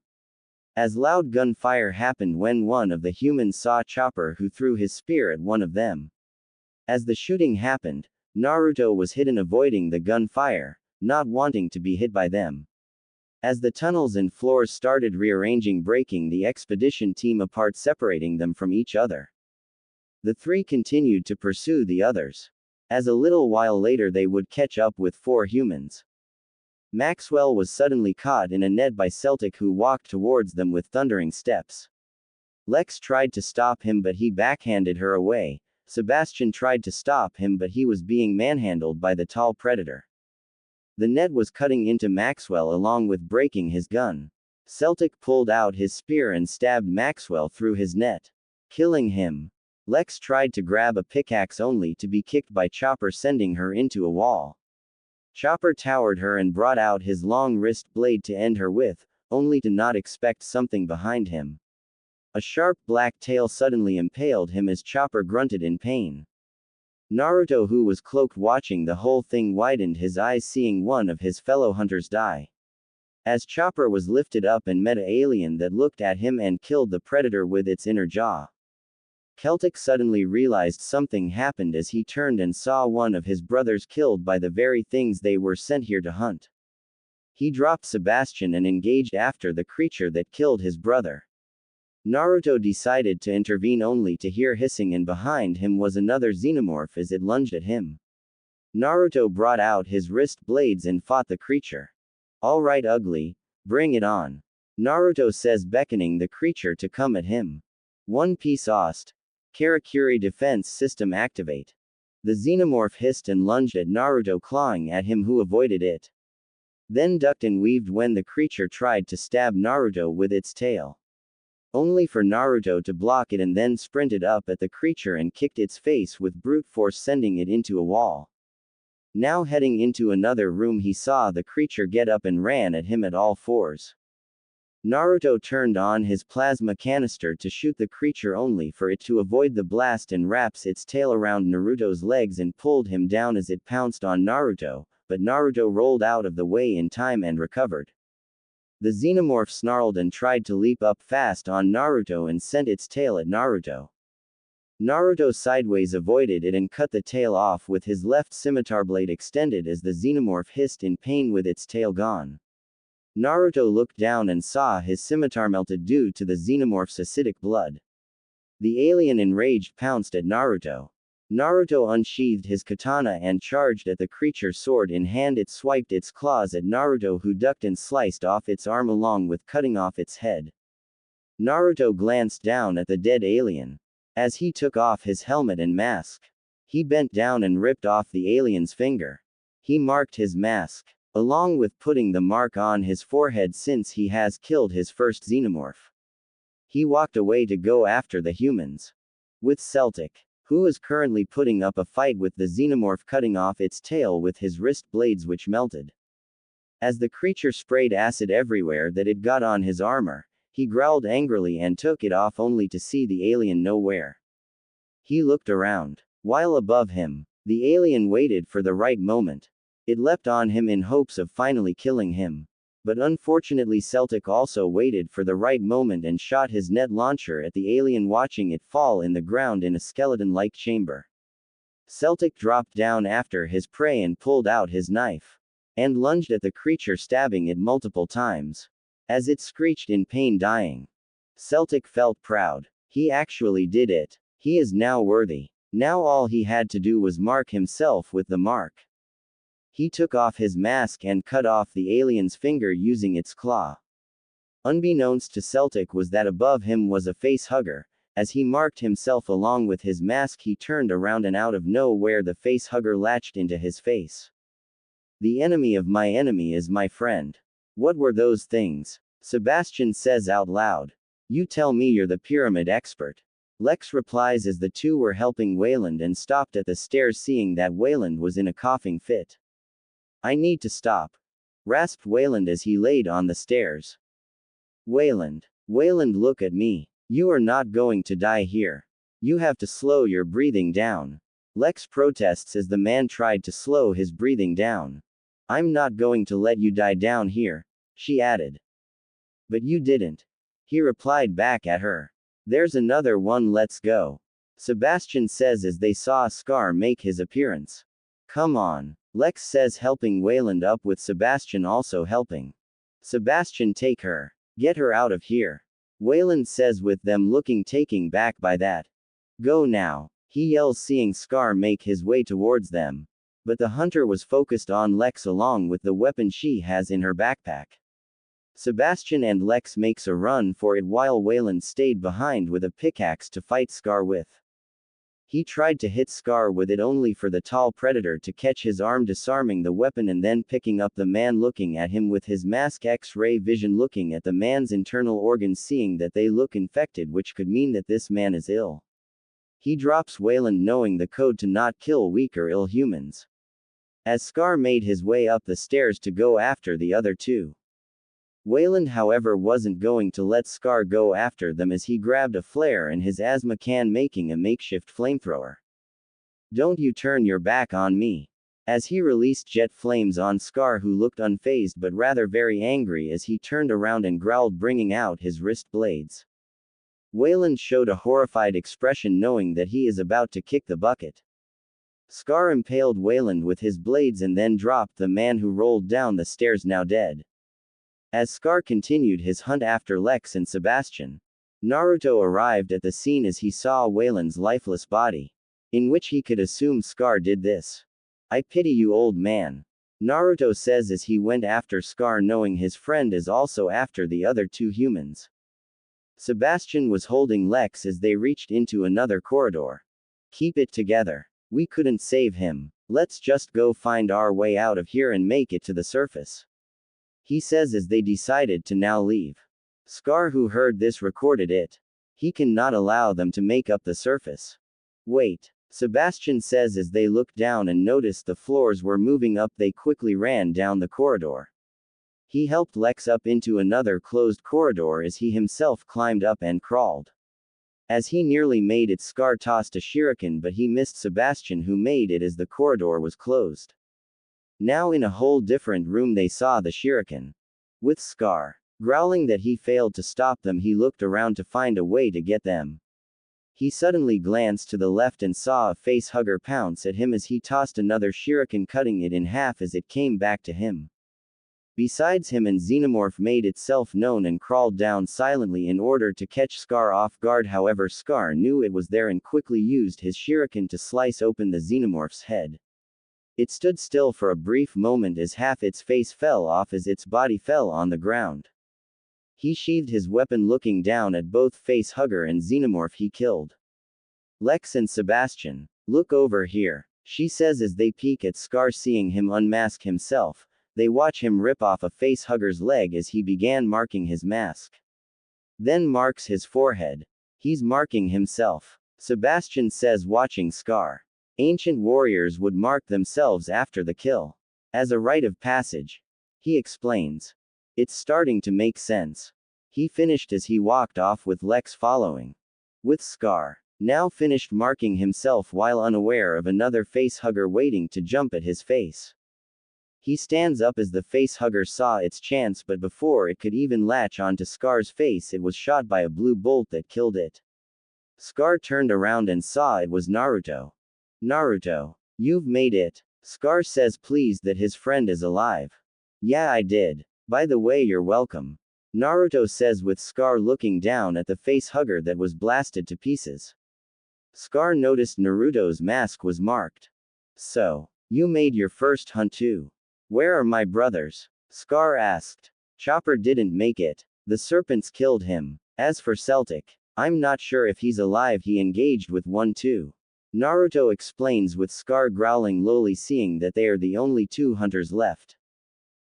As loud gunfire happened when one of the humans saw Chopper, who threw his spear at one of them. As the shooting happened, Naruto was hidden, avoiding the gunfire, not wanting to be hit by them. As the tunnels and floors started rearranging, breaking the expedition team apart, separating them from each other. The three continued to pursue the others. As a little while later they would catch up with four humans. Maxwell was suddenly caught in a net by Celtic, who walked towards them with thundering steps. Lex tried to stop him but he backhanded her away. Sebastian tried to stop him but he was being manhandled by the tall predator. The net was cutting into Maxwell along with breaking his gun. Celtic pulled out his spear and stabbed Maxwell through his net, killing him. Lex tried to grab a pickaxe only to be kicked by Chopper, sending her into a wall. Chopper towered her and brought out his long wrist blade to end her with, only to not expect something behind him. A sharp black tail suddenly impaled him as Chopper grunted in pain. Naruto, who was cloaked watching the whole thing, widened his eyes seeing one of his fellow hunters die. As Chopper was lifted up and met an alien that looked at him and killed the predator with its inner jaw. Celtic suddenly realized something happened as he turned and saw one of his brothers killed by the very things they were sent here to hunt. He dropped Sebastian and engaged after the creature that killed his brother. Naruto decided to intervene only to hear hissing, and behind him was another xenomorph as it lunged at him. Naruto brought out his wrist blades and fought the creature. All right, ugly, bring it on, Naruto says, beckoning the creature to come at him. One Piece Ost. Karakuri defense system activate. The xenomorph hissed and lunged at Naruto, clawing at him, who avoided it. Then ducked and weaved when the creature tried to stab Naruto with its tail. Only for Naruto to block it and then sprinted up at the creature and kicked its face with brute force, sending it into a wall. Now heading into another room, he saw the creature get up and ran at him at all fours. Naruto turned on his plasma canister to shoot the creature, only for it to avoid the blast and wraps its tail around Naruto's legs and pulled him down as it pounced on Naruto, but Naruto rolled out of the way in time and recovered. The xenomorph snarled and tried to leap up fast on Naruto and sent its tail at Naruto. Naruto sideways avoided it and cut the tail off with his left scimitar blade extended as the xenomorph hissed in pain with its tail gone. Naruto looked down and saw his scimitar melted due to the xenomorph's acidic blood. The alien, enraged, pounced at Naruto. Naruto unsheathed his katana and charged at the creature, sword in hand. It swiped its claws at Naruto, who ducked and sliced off its arm along with cutting off its head. Naruto glanced down at the dead alien. As he took off his helmet and mask, he bent down and ripped off the alien's finger. He marked his mask, along with putting the mark on his forehead since he has killed his first xenomorph. He walked away to go after the humans. With Celtic, who is currently putting up a fight with the xenomorph, cutting off its tail with his wrist blades, which melted. As the creature sprayed acid everywhere that it got on his armor, he growled angrily and took it off, only to see the alien nowhere. He looked around. While above him, the alien waited for the right moment. It leapt on him in hopes of finally killing him. But unfortunately, Celtic also waited for the right moment and shot his net launcher at the alien, watching it fall in the ground in a skeleton-like chamber. Celtic dropped down after his prey and pulled out his knife and lunged at the creature, stabbing it multiple times. As it screeched in pain, dying. Celtic felt proud. He actually did it. He is now worthy. Now all he had to do was mark himself with the mark. He took off his mask and cut off the alien's finger using its claw. Unbeknownst to Celtic was that above him was a face hugger. As he marked himself along with his mask, he turned around and out of nowhere the face hugger latched into his face. The enemy of my enemy is my friend. What were those things? Sebastian says out loud. You tell me, you're the pyramid expert. Lex replies as the two were helping Wayland and stopped at the stairs, seeing that Wayland was in a coughing fit. I need to stop, rasped Wayland as he laid on the stairs. Wayland, look at me. You are not going to die here. You have to slow your breathing down. Lex protests as the man tried to slow his breathing down. I'm not going to let you die down here, she added. But you didn't. He replied back at her. There's another one, let's go. Sebastian says as they saw Scar make his appearance. Come on, Lex says, helping Wayland up with Sebastian also helping. Sebastian, take her. Get her out of here. Wayland says, with them looking taken back by that. Go now, he yells, seeing Scar make his way towards them. But the hunter was focused on Lex along with the weapon she has in her backpack. Sebastian and Lex makes a run for it while Wayland stayed behind with a pickaxe to fight Scar with. He tried to hit Scar with it, only for the tall predator to catch his arm, disarming the weapon and then picking up the man, looking at him with his mask X-ray vision, looking at the man's internal organs, seeing that they look infected, which could mean that this man is ill. He drops Wayland, knowing the code to not kill weak or ill humans. As Scar made his way up the stairs to go after the other two. Wayland, however, wasn't going to let Scar go after them, as he grabbed a flare and his asthma can, making a makeshift flamethrower. Don't you turn your back on me. As he released jet flames on Scar, who looked unfazed but rather very angry as he turned around and growled, bringing out his wrist blades. Wayland showed a horrified expression, knowing that he is about to kick the bucket. Scar impaled Wayland with his blades and then dropped the man, who rolled down the stairs, now dead. As Scar continued his hunt after Lex and Sebastian, Naruto arrived at the scene as he saw Wayland's lifeless body, in which he could assume Scar did this. I pity you, old man, Naruto says as he went after Scar, knowing his friend is also after the other two humans. Sebastian was holding Lex as they reached into another corridor. Keep it together. We couldn't save him. Let's just go find our way out of here and make it to the surface, he says as they decided to now leave. Scar, who heard this, recorded it. He cannot allow them to make up the surface. Wait, Sebastian says as they looked down and noticed the floors were moving up. They quickly ran down the corridor. He helped Lex up into another closed corridor as he himself climbed up and crawled. As he nearly made it, Scar tossed a shuriken, but he missed Sebastian, who made it as the corridor was closed. Now in a whole different room they saw the shuriken. With Scar growling that he failed to stop them, he looked around to find a way to get them. He suddenly glanced to the left and saw a face hugger pounce at him as he tossed another shuriken, cutting it in half as it came back to him. Besides him, and xenomorph made itself known and crawled down silently in order to catch Scar off guard. However, Scar knew it was there and quickly used his shuriken to slice open the xenomorph's head. It stood still for a brief moment as half its face fell off as its body fell on the ground. He sheathed his weapon, looking down at both face hugger and xenomorph he killed. Lex and Sebastian, look over here, she says as they peek at Scar. Seeing him unmask himself, they watch him rip off a face hugger's leg as he began marking his mask. Then marks his forehead. He's marking himself. Sebastian says, watching Scar. Ancient warriors would mark themselves after the kill. As a rite of passage. He explains. It's starting to make sense. He finished as he walked off with Lex following. With Scar now finished marking himself while unaware of another facehugger waiting to jump at his face. He stands up as the facehugger saw its chance, but before it could even latch onto Scar's face, it was shot by a blue bolt that killed it. Scar turned around and saw it was Naruto. Naruto, you've made it. Scar says pleased that his friend is alive. Yeah, I did. By the way, you're welcome. Naruto says with Scar looking down at the facehugger that was blasted to pieces. Scar noticed Naruto's mask was marked. So, you made your first hunt too. Where are my brothers? Scar asked. Chopper didn't make it. The serpents killed him. As for Celtic, I'm not sure if he's alive. He engaged with one too. Naruto explains with Scar growling lowly, seeing that they are the only two hunters left.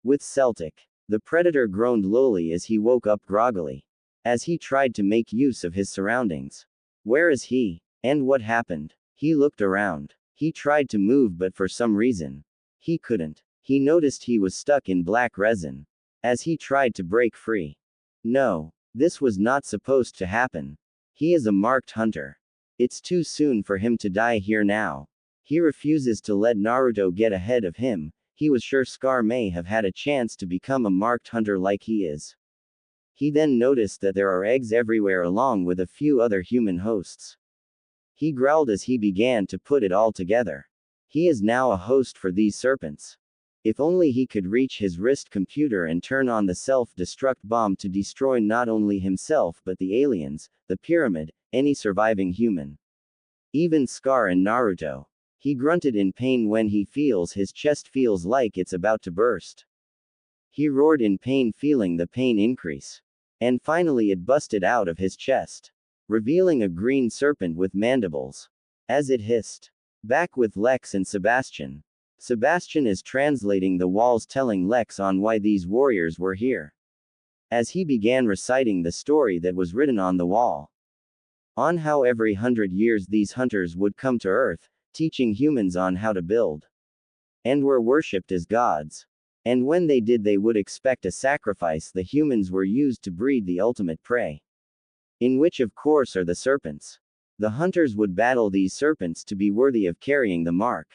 With Celtic, the predator groaned lowly as he woke up groggily. As he tried to make use of his surroundings. Where is he? And what happened? He looked around. He tried to move, but for some reason, he couldn't. He noticed he was stuck in black resin. As he tried to break free. No, this was not supposed to happen. He is a marked hunter. It's too soon for him to die here now. He refuses to let Naruto get ahead of him. He was sure Scar may have had a chance to become a marked hunter like he is. He then noticed that there are eggs everywhere along with a few other human hosts. He growled as he began to put it all together. He is now a host for these serpents. If only he could reach his wrist computer and turn on the self-destruct bomb to destroy not only himself but the aliens, the pyramid, any surviving human. Even Scar and Naruto. He grunted in pain when he feels his chest feels like it's about to burst. He roared in pain, feeling the pain increase. And finally it busted out of his chest, revealing a green serpent with mandibles. As it hissed. Back with Lex and Sebastian. Sebastian is translating the walls, telling Lex on why these warriors were here. As he began reciting the story that was written on the wall. On how every 100 years these hunters would come to Earth, teaching humans on how to build. And were worshipped as gods. And when they did, they would expect a sacrifice. The humans were used to breed the ultimate prey. In which of course are the serpents. The hunters would battle these serpents to be worthy of carrying the mark.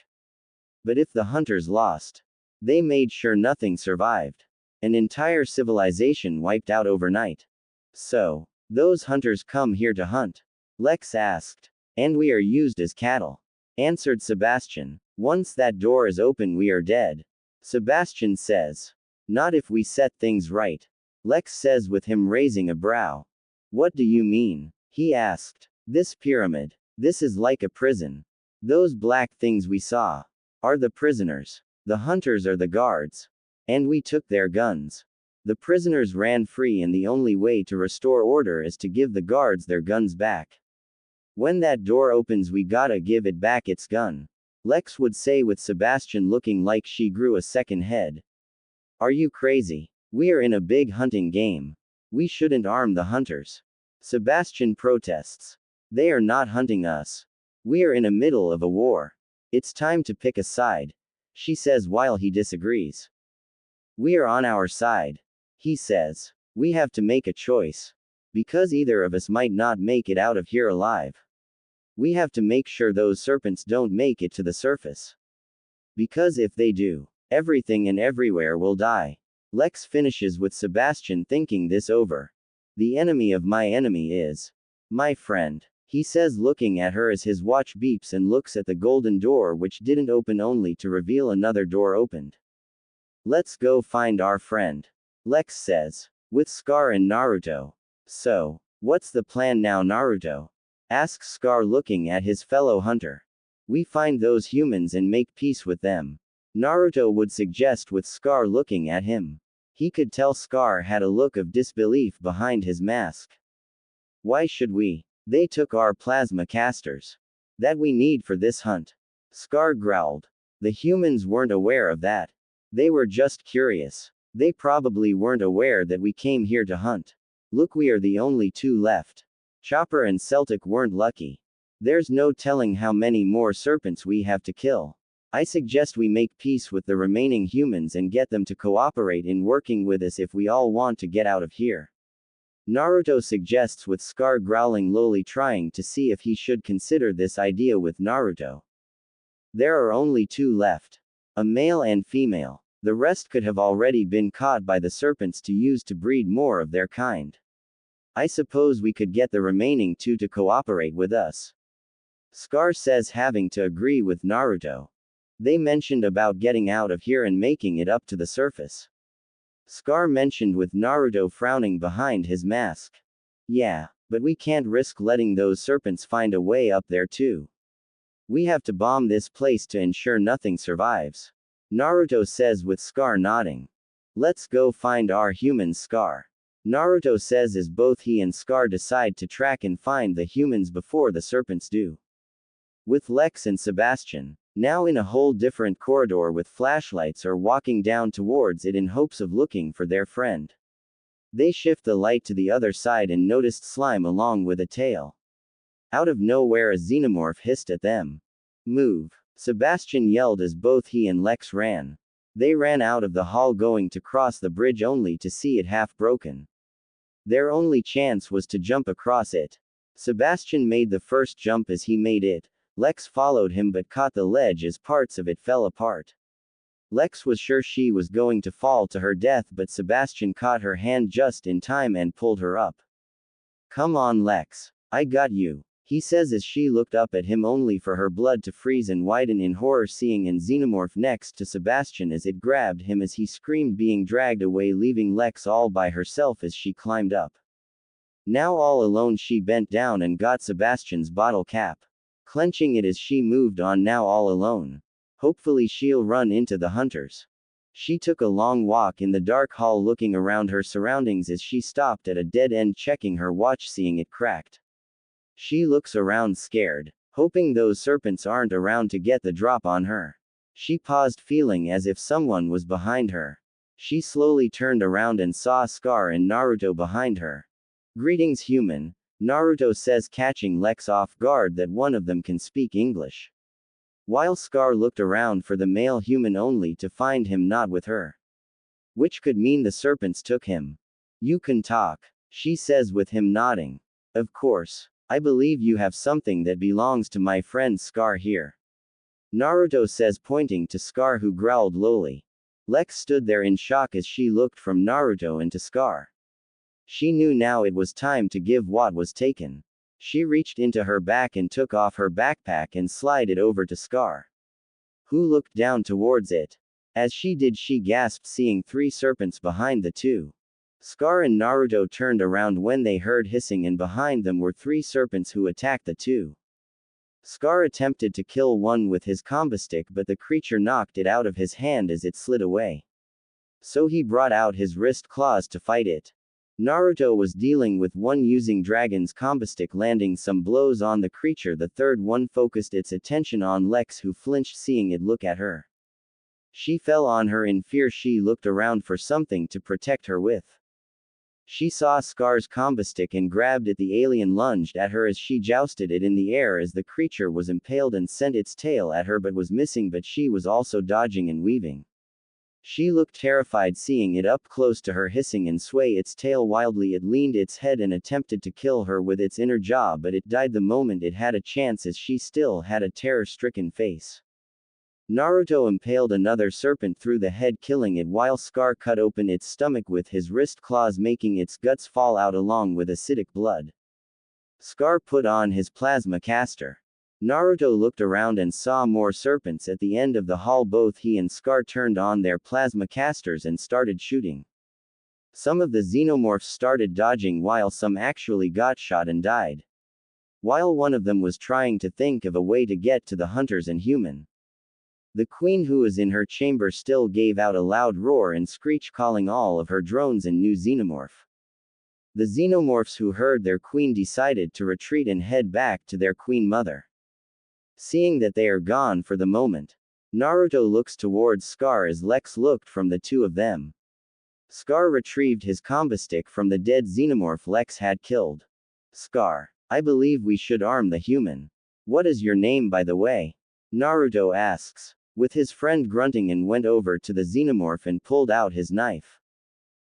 But if the hunters lost, they made sure nothing survived. An entire civilization wiped out overnight. So, those hunters come here to hunt? Lex asked. And we are used as cattle. Answered Sebastian. Once that door is open, we are dead. Sebastian says. Not if we set things right. Lex says with him raising a brow. What do you mean? He asked. This pyramid. This is like a prison. Those black things we saw are the prisoners. The hunters are the guards. And we took their guns. The prisoners ran free, and the only way to restore order is to give the guards their guns back. When that door opens, we gotta give it back its gun. Lex would say with Sebastian looking like she grew a second head. Are you crazy? We are in a big hunting game. We shouldn't arm the hunters. Sebastian protests. They are not hunting us. We are in the middle of a war. It's time to pick a side. She says while he disagrees. We are on our side. He says. We have to make a choice. Because either of us might not make it out of here alive. We have to make sure those serpents don't make it to the surface. Because if they do, everything and everywhere will die. Lex finishes with Sebastian thinking this over. The enemy of my enemy is my friend. He says, looking at her as his watch beeps and looks at the golden door, which didn't open, only to reveal another door opened. Let's go find our friend. Lex says. With Scar and Naruto. So, what's the plan now, Naruto? Asks Scar looking at his fellow hunter. We find those humans and make peace with them. Naruto would suggest with Scar looking at him. He could tell Scar had a look of disbelief behind his mask. Why should we? They took our plasma casters. That we need for this hunt. Scar growled. The humans weren't aware of that. They were just curious. They probably weren't aware that we came here to hunt. Look, we are the only two left. Chopper and Celtic weren't lucky. There's no telling how many more serpents we have to kill. I suggest we make peace with the remaining humans and get them to cooperate in working with us if we all want to get out of here. Naruto suggests, with Scar growling lowly, trying to see if he should consider this idea with Naruto. There are only two left. A male and female. The rest could have already been caught by the serpents to use to breed more of their kind. I suppose we could get the remaining two to cooperate with us. Scar says, having to agree with Naruto. They mentioned about getting out of here and making it up to the surface. Scar mentioned, with Naruto frowning behind his mask. Yeah, but we can't risk letting those serpents find a way up there too. We have to bomb this place to ensure nothing survives. Naruto says, with Scar nodding. Let's go find our humans, Scar. Naruto says as both he and Scar decide to track and find the humans before the serpents do. With Lex and Sebastian, now in a whole different corridor with flashlights, are walking down towards it in hopes of looking for their friend. They shift the light to the other side and noticed slime along with a tail. Out of nowhere, a xenomorph hissed at them. Move! Sebastian yelled as both he and Lex ran. They ran out of the hall, going to cross the bridge only to see it half broken. Their only chance was to jump across it. Sebastian made the first jump as he made it. Lex followed him but caught the ledge as parts of it fell apart. Lex was sure she was going to fall to her death, but Sebastian caught her hand just in time and pulled her up. Come on, Lex. I got you, he says as she looked up at him, only for her blood to freeze and widen in horror, seeing an xenomorph next to Sebastian as it grabbed him as he screamed, being dragged away, leaving Lex all by herself as she climbed up. Now all alone, she bent down and got Sebastian's bottle cap. Clenching it as she moved on, now all alone. Hopefully she'll run into the hunters. She took a long walk in the dark hall, looking around her surroundings as she stopped at a dead end, checking her watch, seeing it cracked. She looks around scared, hoping those serpents aren't around to get the drop on her. She paused, feeling as if someone was behind her. She slowly turned around and saw Scar and Naruto behind her. Greetings, human, Naruto says, catching Lex off guard that one of them can speak English. While Scar looked around for the male human only to find him not with her. Which could mean the serpents took him. You can talk, she says with him nodding. Of course. I believe you have something that belongs to my friend Scar here. Naruto says, pointing to Scar, who growled lowly. Lex stood there in shock as she looked from Naruto and to Scar. She knew now it was time to give what was taken. She reached into her back and took off her backpack and slid it over to Scar, who looked down towards it. As she did, she gasped, seeing 3 serpents behind the two. Scar and Naruto turned around when they heard hissing, and behind them were 3 serpents who attacked the two. Scar attempted to kill one with his combo stick, but the creature knocked it out of his hand as it slid away. So he brought out his wrist claws to fight it. Naruto was dealing with one using Dragon's combo stick, landing some blows on the creature. The third one focused its attention on Lex, who flinched seeing it look at her. She fell on her in fear. She looked around for something to protect her with. She saw Scar's combo stick and grabbed it. The alien lunged at her as she jousted it in the air as the creature was impaled and sent its tail at her, but was missing, but she was also dodging and weaving. She looked terrified seeing it up close to her, hissing and sway its tail wildly. It leaned its head and attempted to kill her with its inner jaw, but it died the moment it had a chance as she still had a terror-stricken face. Naruto impaled another serpent through the head, killing it, while Scar cut open its stomach with his wrist claws, making its guts fall out along with acidic blood. Scar put on his plasma caster. Naruto looked around and saw more serpents at the end of the hall. Both he and Scar turned on their plasma casters and started shooting. Some of the xenomorphs started dodging while some actually got shot and died. While one of them was trying to think of a way to get to the hunters and human. The queen, who was in her chamber, still gave out a loud roar and screech, calling all of her drones and new xenomorph. The xenomorphs who heard their queen decided to retreat and head back to their queen mother. Seeing that they are gone for the moment, Naruto looks towards Scar as Lex looked from the two of them. Scar retrieved his combo stick from the dead xenomorph Lex had killed. Scar, I believe we should arm the human. What is your name, by the way? Naruto asks. With his friend grunting, and went over to the xenomorph and pulled out his knife.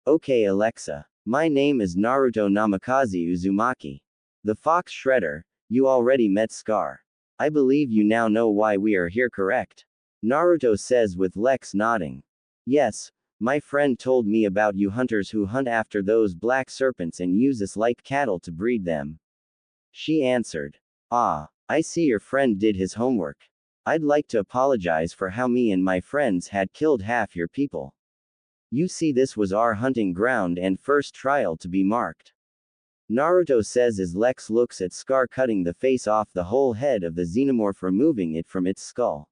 Okay, Alexa. My name is Naruto Namikaze Uzumaki. The Fox Shredder. You already met Scar. I believe you now know why we are here, correct? Naruto says with Lex nodding. Yes, my friend told me about you hunters who hunt after those black serpents and use us like cattle to breed them. She answered. Ah, I see your friend did his homework. I'd like to apologize for how me and my friends had killed half your people. You see, this was our hunting ground and first trial to be marked. Naruto says as Lex looks at Scar cutting the face off the whole head of the xenomorph, removing it from its skull.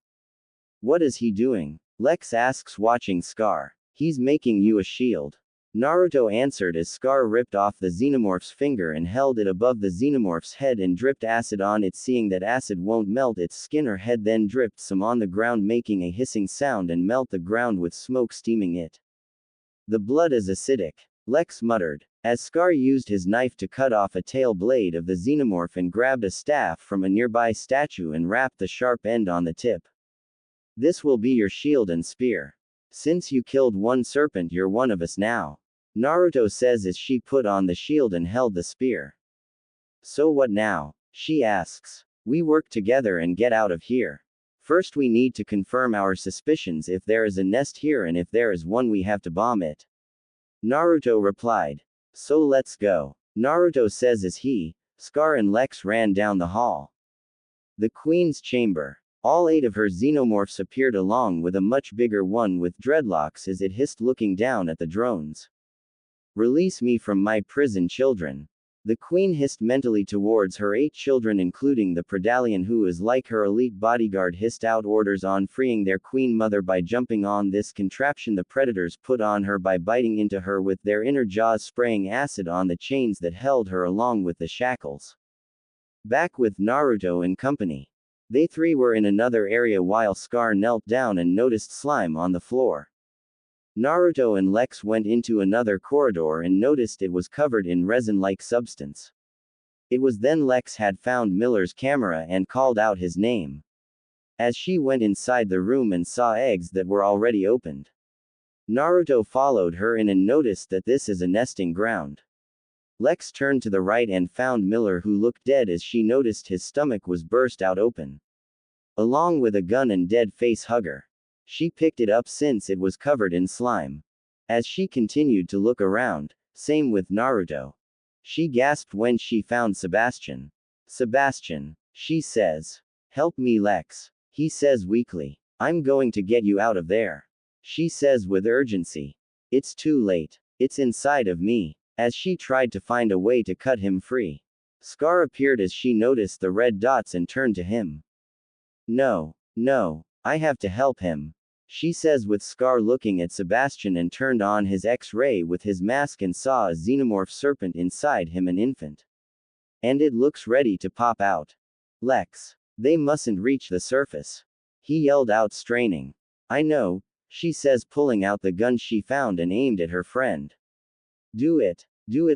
What is he doing? Lex asks, watching Scar. He's making you a shield. Naruto answered as Scar ripped off the xenomorph's finger and held it above the xenomorph's head and dripped acid on it. Seeing that acid won't melt its skin or head, then dripped some on the ground, making a hissing sound and melt the ground with smoke steaming it. The blood is acidic, Lex muttered, as Scar used his knife to cut off a tail blade of the xenomorph and grabbed a staff from a nearby statue and wrapped the sharp end on the tip. This will be your shield and spear. Since you killed one serpent, you're one of us now. Naruto says as she put on the shield and held the spear. So what now? She asks. We work together and get out of here. First we need to confirm our suspicions if there is a nest here, and if there is one we have to bomb it. Naruto replied. So let's go. Naruto says as he, Scar and Lex ran down the hall. The Queen's chamber. All 8 of her xenomorphs appeared along with a much bigger one with dreadlocks as it hissed, looking down at the drones. Release me from my prison, children. The Queen hissed mentally towards her 8 children, including the Predallion, who is like her elite bodyguard, hissed out orders on freeing their Queen Mother by jumping on this contraption the Predators put on her by biting into her with their inner jaws, spraying acid on the chains that held her along with the shackles. Back with Naruto and company. They 3 were in another area while Scar knelt down and noticed slime on the floor. Naruto and Lex went into another corridor and noticed it was covered in resin-like substance. It was then Lex had found Miller's camera and called out his name. As she went inside the room and saw eggs that were already opened. Naruto followed her in and noticed that this is a nesting ground. Lex turned to the right and found Miller, who looked dead as she noticed his stomach was burst out open. Along with a gun and dead face hugger. She picked it up since it was covered in slime. As she continued to look around, same with Naruto. She gasped when she found Sebastian. Sebastian, she says. Help me, Lex. He says weakly. I'm going to get you out of there. She says with urgency. It's too late. It's inside of me. As she tried to find a way to cut him free. Scar appeared as she noticed the red dots and turned to him. No, I have to help him. She says with Scar looking at Sebastian and turned on his X-ray with his mask and saw a xenomorph serpent inside him, an infant. And it looks ready to pop out. Lex. They mustn't reach the surface. He yelled out, straining. I know, she says, pulling out the gun she found and aimed at her friend. Do it,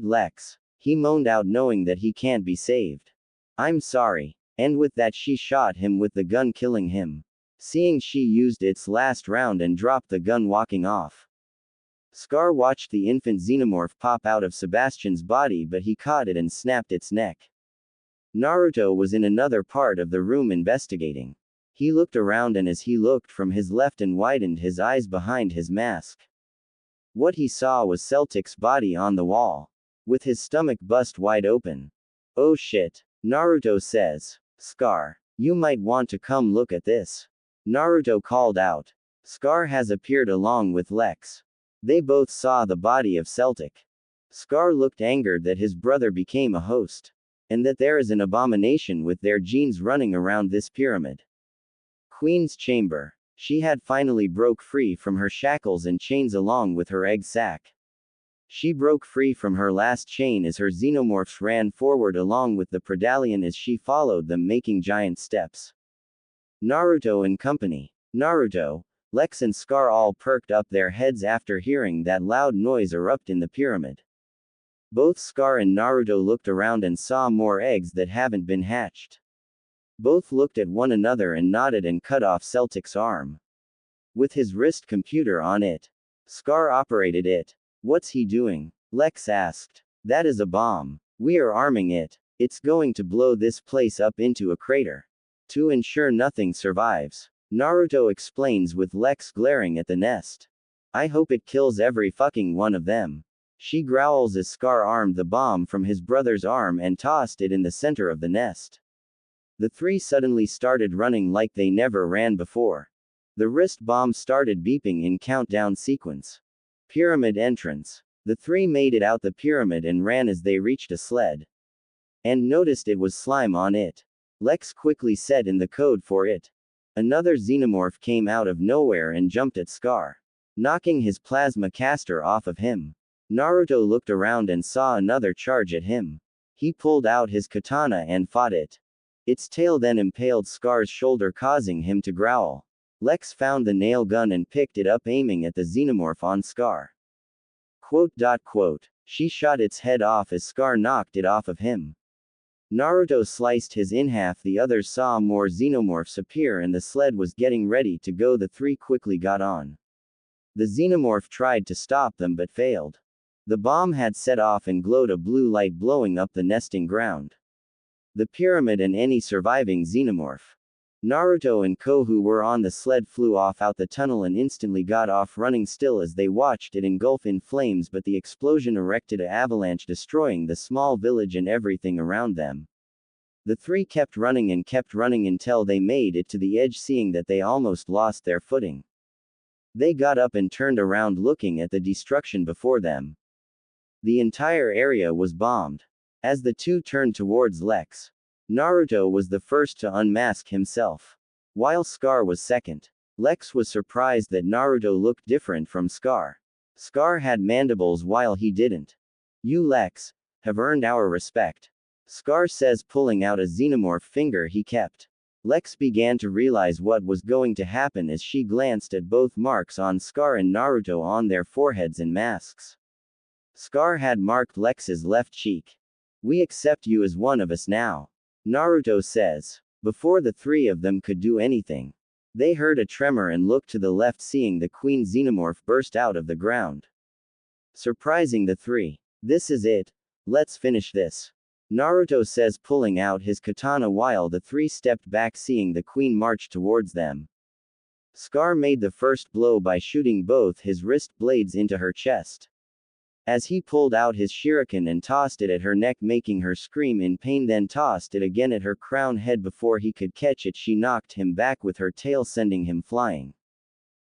Lex. He moaned out, knowing that he can't be saved. I'm sorry. And with that she shot him with the gun, killing him. Seeing she used its last round and dropped the gun, walking off. Scar watched the infant xenomorph pop out of Sebastian's body, but he caught it and snapped its neck. Naruto was in another part of the room investigating. He looked around, and as he looked from his left and widened his eyes behind his mask. What he saw was Celtic's body on the wall. With his stomach bust wide open. Oh shit. Naruto says. Scar. You might want to come look at this. Naruto called out. Scar has appeared along with Lex. They both saw the body of Celtic. Scar looked angered that his brother became a host. And that there is an abomination with their genes running around this pyramid. Queen's chamber. She had finally broke free from her shackles and chains along with her egg sac. She broke free from her last chain as her xenomorphs ran forward along with the Predallion as she followed them, making giant steps. Naruto and company. Naruto, Lex and Scar all perked up their heads after hearing that loud noise erupt in the pyramid. Both Scar and Naruto looked around and saw more eggs that haven't been hatched. Both looked at one another and nodded and cut off Celtic's arm. With his wrist computer on it. Scar operated it. What's he doing? Lex asked. That is a bomb. We are arming it. It's going to blow this place up into a crater. To ensure nothing survives. Naruto explains with Lex glaring at the nest. I hope it kills every fucking one of them. She growls as Scar armed the bomb from his brother's arm and tossed it in the center of the nest. The three suddenly started running like they never ran before. The wrist bomb started beeping in countdown sequence. Pyramid entrance. The three made it out the pyramid and ran as they reached a sled. And noticed it was slime on it. Lex quickly said in the code for it. Another xenomorph came out of nowhere and jumped at Scar, knocking his plasma caster off of him. Naruto looked around and saw another charge at him. He pulled out his katana and fought it. Its tail then impaled Scar's shoulder, causing him to growl. Lex found the nail gun and picked it up, aiming at the xenomorph on Scar. She shot its head off as Scar knocked it off of him. Naruto sliced his in half. The others saw more xenomorphs appear and the sled was getting ready to go. The three quickly got on. The xenomorph tried to stop them but failed. The bomb had set off and glowed a blue light, blowing up the nesting ground, the pyramid, and any surviving xenomorph. Naruto and Kohu were on the sled, flew off out the tunnel and instantly got off running still as they watched it engulf in flames, but the explosion erected an avalanche, destroying the small village and everything around them. The three kept running until they made it to the edge, seeing that they almost lost their footing. They got up and turned around, looking at the destruction before them. The entire area was bombed. As the two turned towards Lex, Naruto was the first to unmask himself, while Scar was second. Lex was surprised that Naruto looked different from Scar. Scar had mandibles while he didn't. You, Lex, have earned our respect, Scar says, pulling out a xenomorph finger he kept. Lex began to realize what was going to happen as she glanced at both marks on Scar and Naruto on their foreheads and masks. Scar had marked Lex's left cheek. We accept you as one of us now, Naruto says. Before the three of them could do anything, they heard a tremor and looked to the left, seeing the queen xenomorph burst out of the ground, surprising the three. This is it. Let's finish this, Naruto says, pulling out his katana while the three stepped back, seeing the queen march towards them. Scar made the first blow by shooting both his wrist blades into her chest. As he pulled out his shuriken and tossed it at her neck, making her scream in pain, then tossed it again at her crown head. Before he could catch it, she knocked him back with her tail, sending him flying.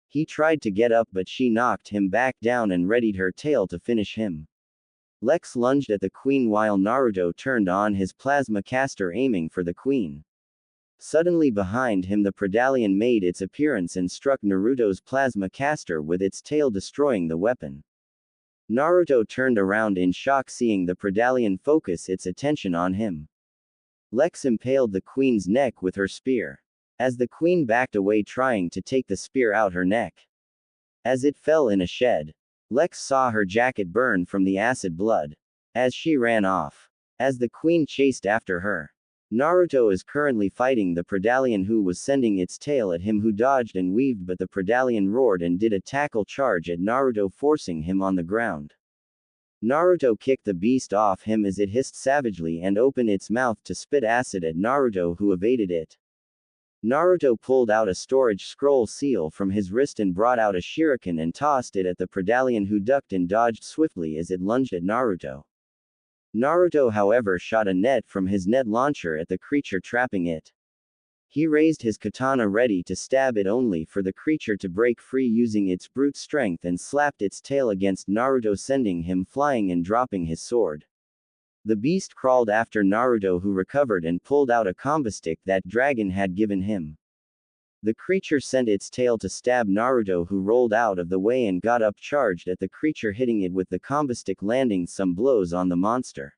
He tried to get up, but she knocked him back down and readied her tail to finish him. Lex lunged at the queen while Naruto turned on his plasma caster, aiming for the queen. Suddenly behind him, the Predallion made its appearance and struck Naruto's plasma caster with its tail, destroying the weapon. Naruto turned around in shock, seeing the Predallion focus its attention on him. Lex impaled the queen's neck with her spear, as the queen backed away, trying to take the spear out her neck. As it fell in a shed, Lex saw her jacket burn from the acid blood as she ran off, as the queen chased after her. Naruto is currently fighting the Predallion, who was sending its tail at him, who dodged and weaved, but the Predallion roared and did a tackle charge at Naruto, forcing him on the ground. Naruto kicked the beast off him as it hissed savagely and opened its mouth to spit acid at Naruto, who evaded it. Naruto pulled out a storage scroll seal from his wrist and brought out a shuriken and tossed it at the Predallion, who ducked and dodged swiftly as it lunged at Naruto. Naruto, however, shot a net from his net launcher at the creature, trapping it. He raised his katana ready to stab it, only for the creature to break free using its brute strength, and slapped its tail against Naruto, sending him flying and dropping his sword. The beast crawled after Naruto, who recovered and pulled out a combo stick that dragon had given him. The creature sent its tail to stab Naruto, who rolled out of the way and got up, charged at the creature, hitting it with the combo stick, landing some blows on the monster.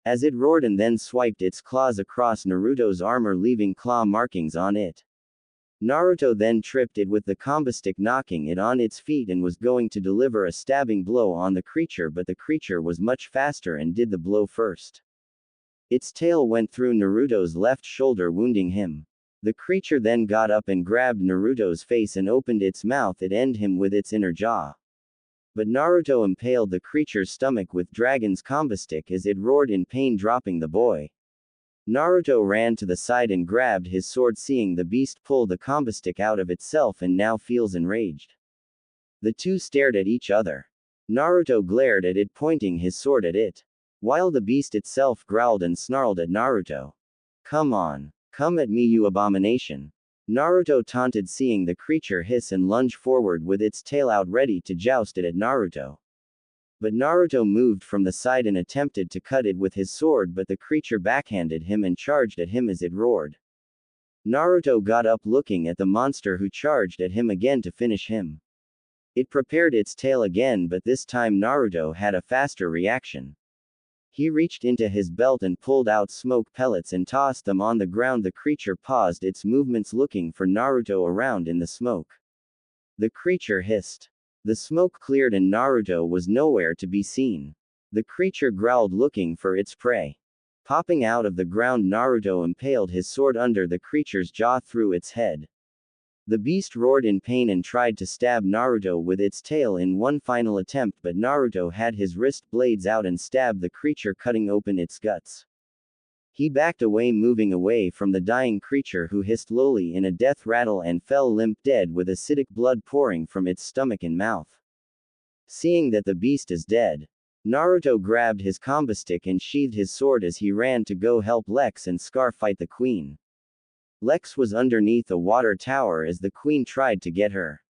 As it roared and then swiped its claws across Naruto's armor, leaving claw markings on it. Naruto then tripped it with the combo stick, knocking it on its feet, and was going to deliver a stabbing blow on the creature, but the creature was much faster and did the blow first. Its tail went through Naruto's left shoulder, wounding him. The creature then got up and grabbed Naruto's face and opened its mouth to end him with its inner jaw. But Naruto impaled the creature's stomach with Dragon's combo stick as it roared in pain, dropping the boy. Naruto ran to the side and grabbed his sword, seeing the beast pull the combo stick out of itself and now feels enraged. The two stared at each other. Naruto glared at it, pointing his sword at it, while the beast itself growled and snarled at Naruto. "Come on. Come at me, you abomination." Naruto taunted, seeing the creature hiss and lunge forward with its tail out, ready to joust it at Naruto. But Naruto moved from the side and attempted to cut it with his sword, but the creature backhanded him and charged at him as it roared. Naruto got up, looking at the monster, who charged at him again to finish him. It prepared its tail again, but this time Naruto had a faster reaction. He reached into his belt and pulled out smoke pellets and tossed them on the ground. The creature paused its movements, looking for Naruto around in the smoke. The creature hissed. The smoke cleared and Naruto was nowhere to be seen. The creature growled, looking for its prey. Popping out of the ground, Naruto impaled his sword under the creature's jaw through its head. The beast roared in pain and tried to stab Naruto with its tail in one final attempt, but Naruto had his wrist blades out and stabbed the creature, cutting open its guts. He backed away, moving away from the dying creature, who hissed lowly in a death rattle and fell limp dead with acidic blood pouring from its stomach and mouth. Seeing that the beast is dead, Naruto grabbed his combo stick and sheathed his sword as he ran to go help Lex and Scar fight the queen. Lex was underneath a water tower as the queen tried to get her.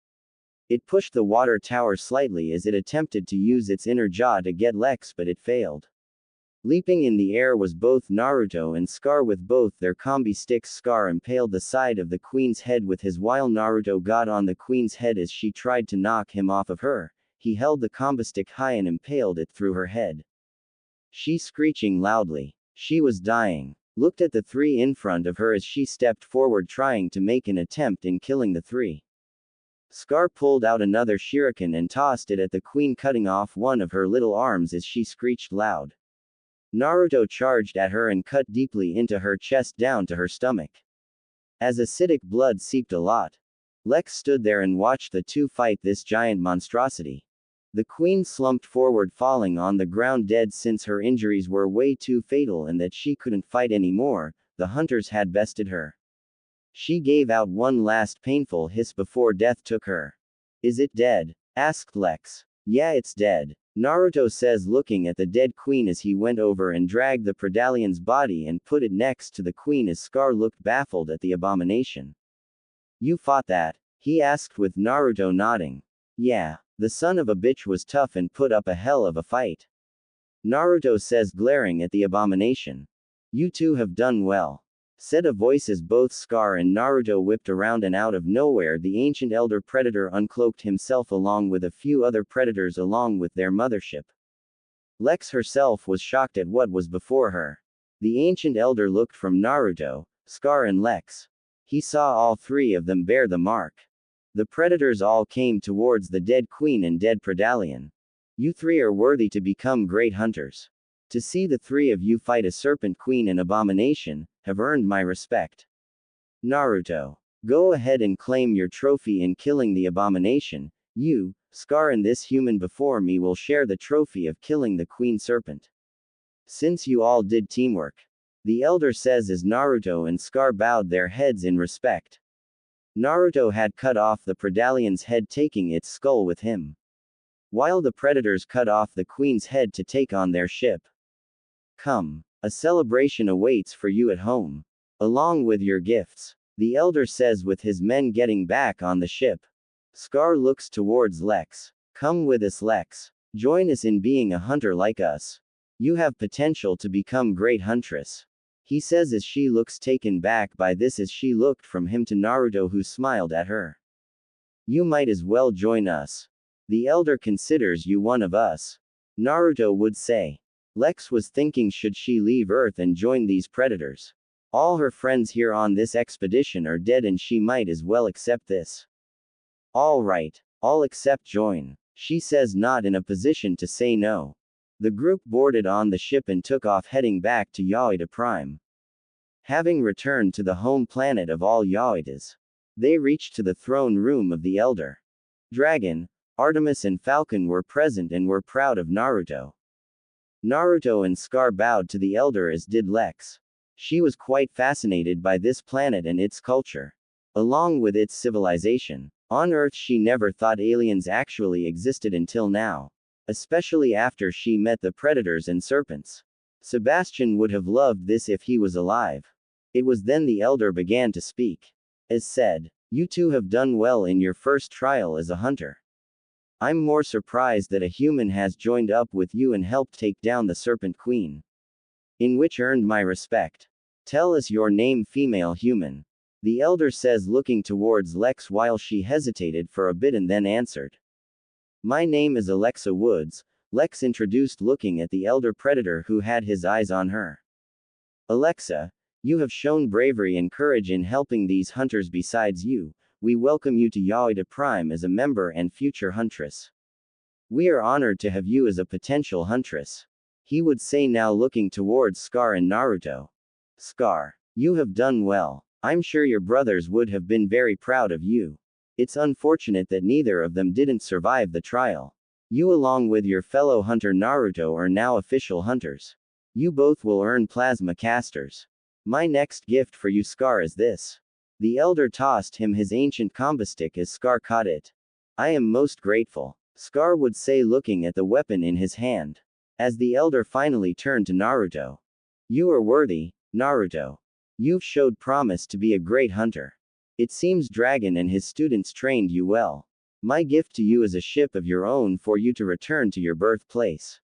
It pushed the water tower slightly as it attempted to use its inner jaw to get Lex, but it failed. Leaping in the air was both Naruto and Scar. With both their combi sticks, Scar impaled the side of the queen's head with his, while Naruto got on the queen's head as she tried to knock him off of her. He held the combo stick high and impaled it through her head. She, screeching loudly, she was dying, looked at the three in front of her as she stepped forward, trying to make an attempt in killing the three. Scar pulled out another shuriken and tossed it at the queen, cutting off one of her little arms as she screeched loud. Naruto charged at her and cut deeply into her chest down to her stomach. As acidic blood seeped a lot, Lex stood there and watched the two fight this giant monstrosity. The queen slumped forward, falling on the ground dead since her injuries were way too fatal and that she couldn't fight anymore. The hunters had bested her. She gave out one last painful hiss before death took her. "Is it dead?" asked Lex. "Yeah, it's dead," Naruto says, looking at the dead queen as he went over and dragged the Predalion's body and put it next to the queen as Scar looked baffled at the abomination. "You fought that?" he asked, with Naruto nodding. "Yeah. The son of a bitch was tough and put up a hell of a fight," Naruto says, glaring at the abomination. "You two have done well," said a voice as both Scar and Naruto whipped around, and out of nowhere the ancient elder predator uncloaked himself along with a few other predators along with their mothership. Lex herself was shocked at what was before her. The ancient elder looked from Naruto, Scar and Lex. He saw all three of them bear the mark. The predators all came towards the dead queen and dead Predallion. "You three are worthy to become great hunters. To see the three of you fight a serpent queen and abomination, have earned my respect. Naruto, go ahead and claim your trophy in killing the abomination. You, Scar, and this human before me will share the trophy of killing the queen serpent. Since you all did teamwork," the elder says as Naruto and Scar bowed their heads in respect. Naruto had cut off the Predallion's head, taking its skull with him, while the predators cut off the queen's head to take on their ship. "Come, a celebration awaits for you at home, along with your gifts," the elder says with his men getting back on the ship. Scar looks towards Lex. "Come with us, Lex. Join us in being a hunter like us. You have potential to become great huntress," he says as she looks taken back by this as she looked from him to Naruto, who smiled at her. "You might as well join us. The elder considers you one of us," Naruto would say. Lex was thinking, should she leave Earth and join these predators? All her friends here on this expedition are dead and she might as well accept this. All right, I'll accept join, she says, not in a position to say no. The group boarded on the ship and took off, heading back to Yautja Prime. Having returned to the home planet of all Yautjas, they reached to the throne room of the Elder Dragon. Artemis and Falcon were present and were proud of Naruto. Naruto and Scar bowed to the Elder, as did Lex. She was quite fascinated by this planet and its culture, along with its civilization. On Earth, she never thought aliens actually existed until now, especially after she met the predators and serpents. Sebastian would have loved this if he was alive. It was then the Elder began to speak. As said, you two have done well in your first trial as a hunter. I'm more surprised that a human has joined up with you and helped take down the Serpent Queen. In which earned my respect. Tell us your name, female human. The Elder says, looking towards Lex while she hesitated for a bit and then answered. My name is Alexa Woods, Lex introduced, looking at the Elder Predator who had his eyes on her. Alexa, you have shown bravery and courage in helping these hunters. Besides you, we welcome you to Yautja Prime as a member and future huntress. We are honored to have you as a potential huntress, he would say, now looking towards Scar and Naruto. Scar, you have done well. I'm sure your brothers would have been very proud of you. It's unfortunate that neither of them didn't survive the trial. You, along with your fellow hunter Naruto, are now official hunters. You both will earn plasma casters. My next gift for you, Scar, is this. The Elder tossed him his ancient combo stick as Scar caught it. I am most grateful, Scar would say, looking at the weapon in his hand. As the Elder finally turned to Naruto. You are worthy, Naruto. You've showed promise to be a great hunter. It seems Dragon and his students trained you well. My gift to you is a ship of your own for you to return to your birthplace,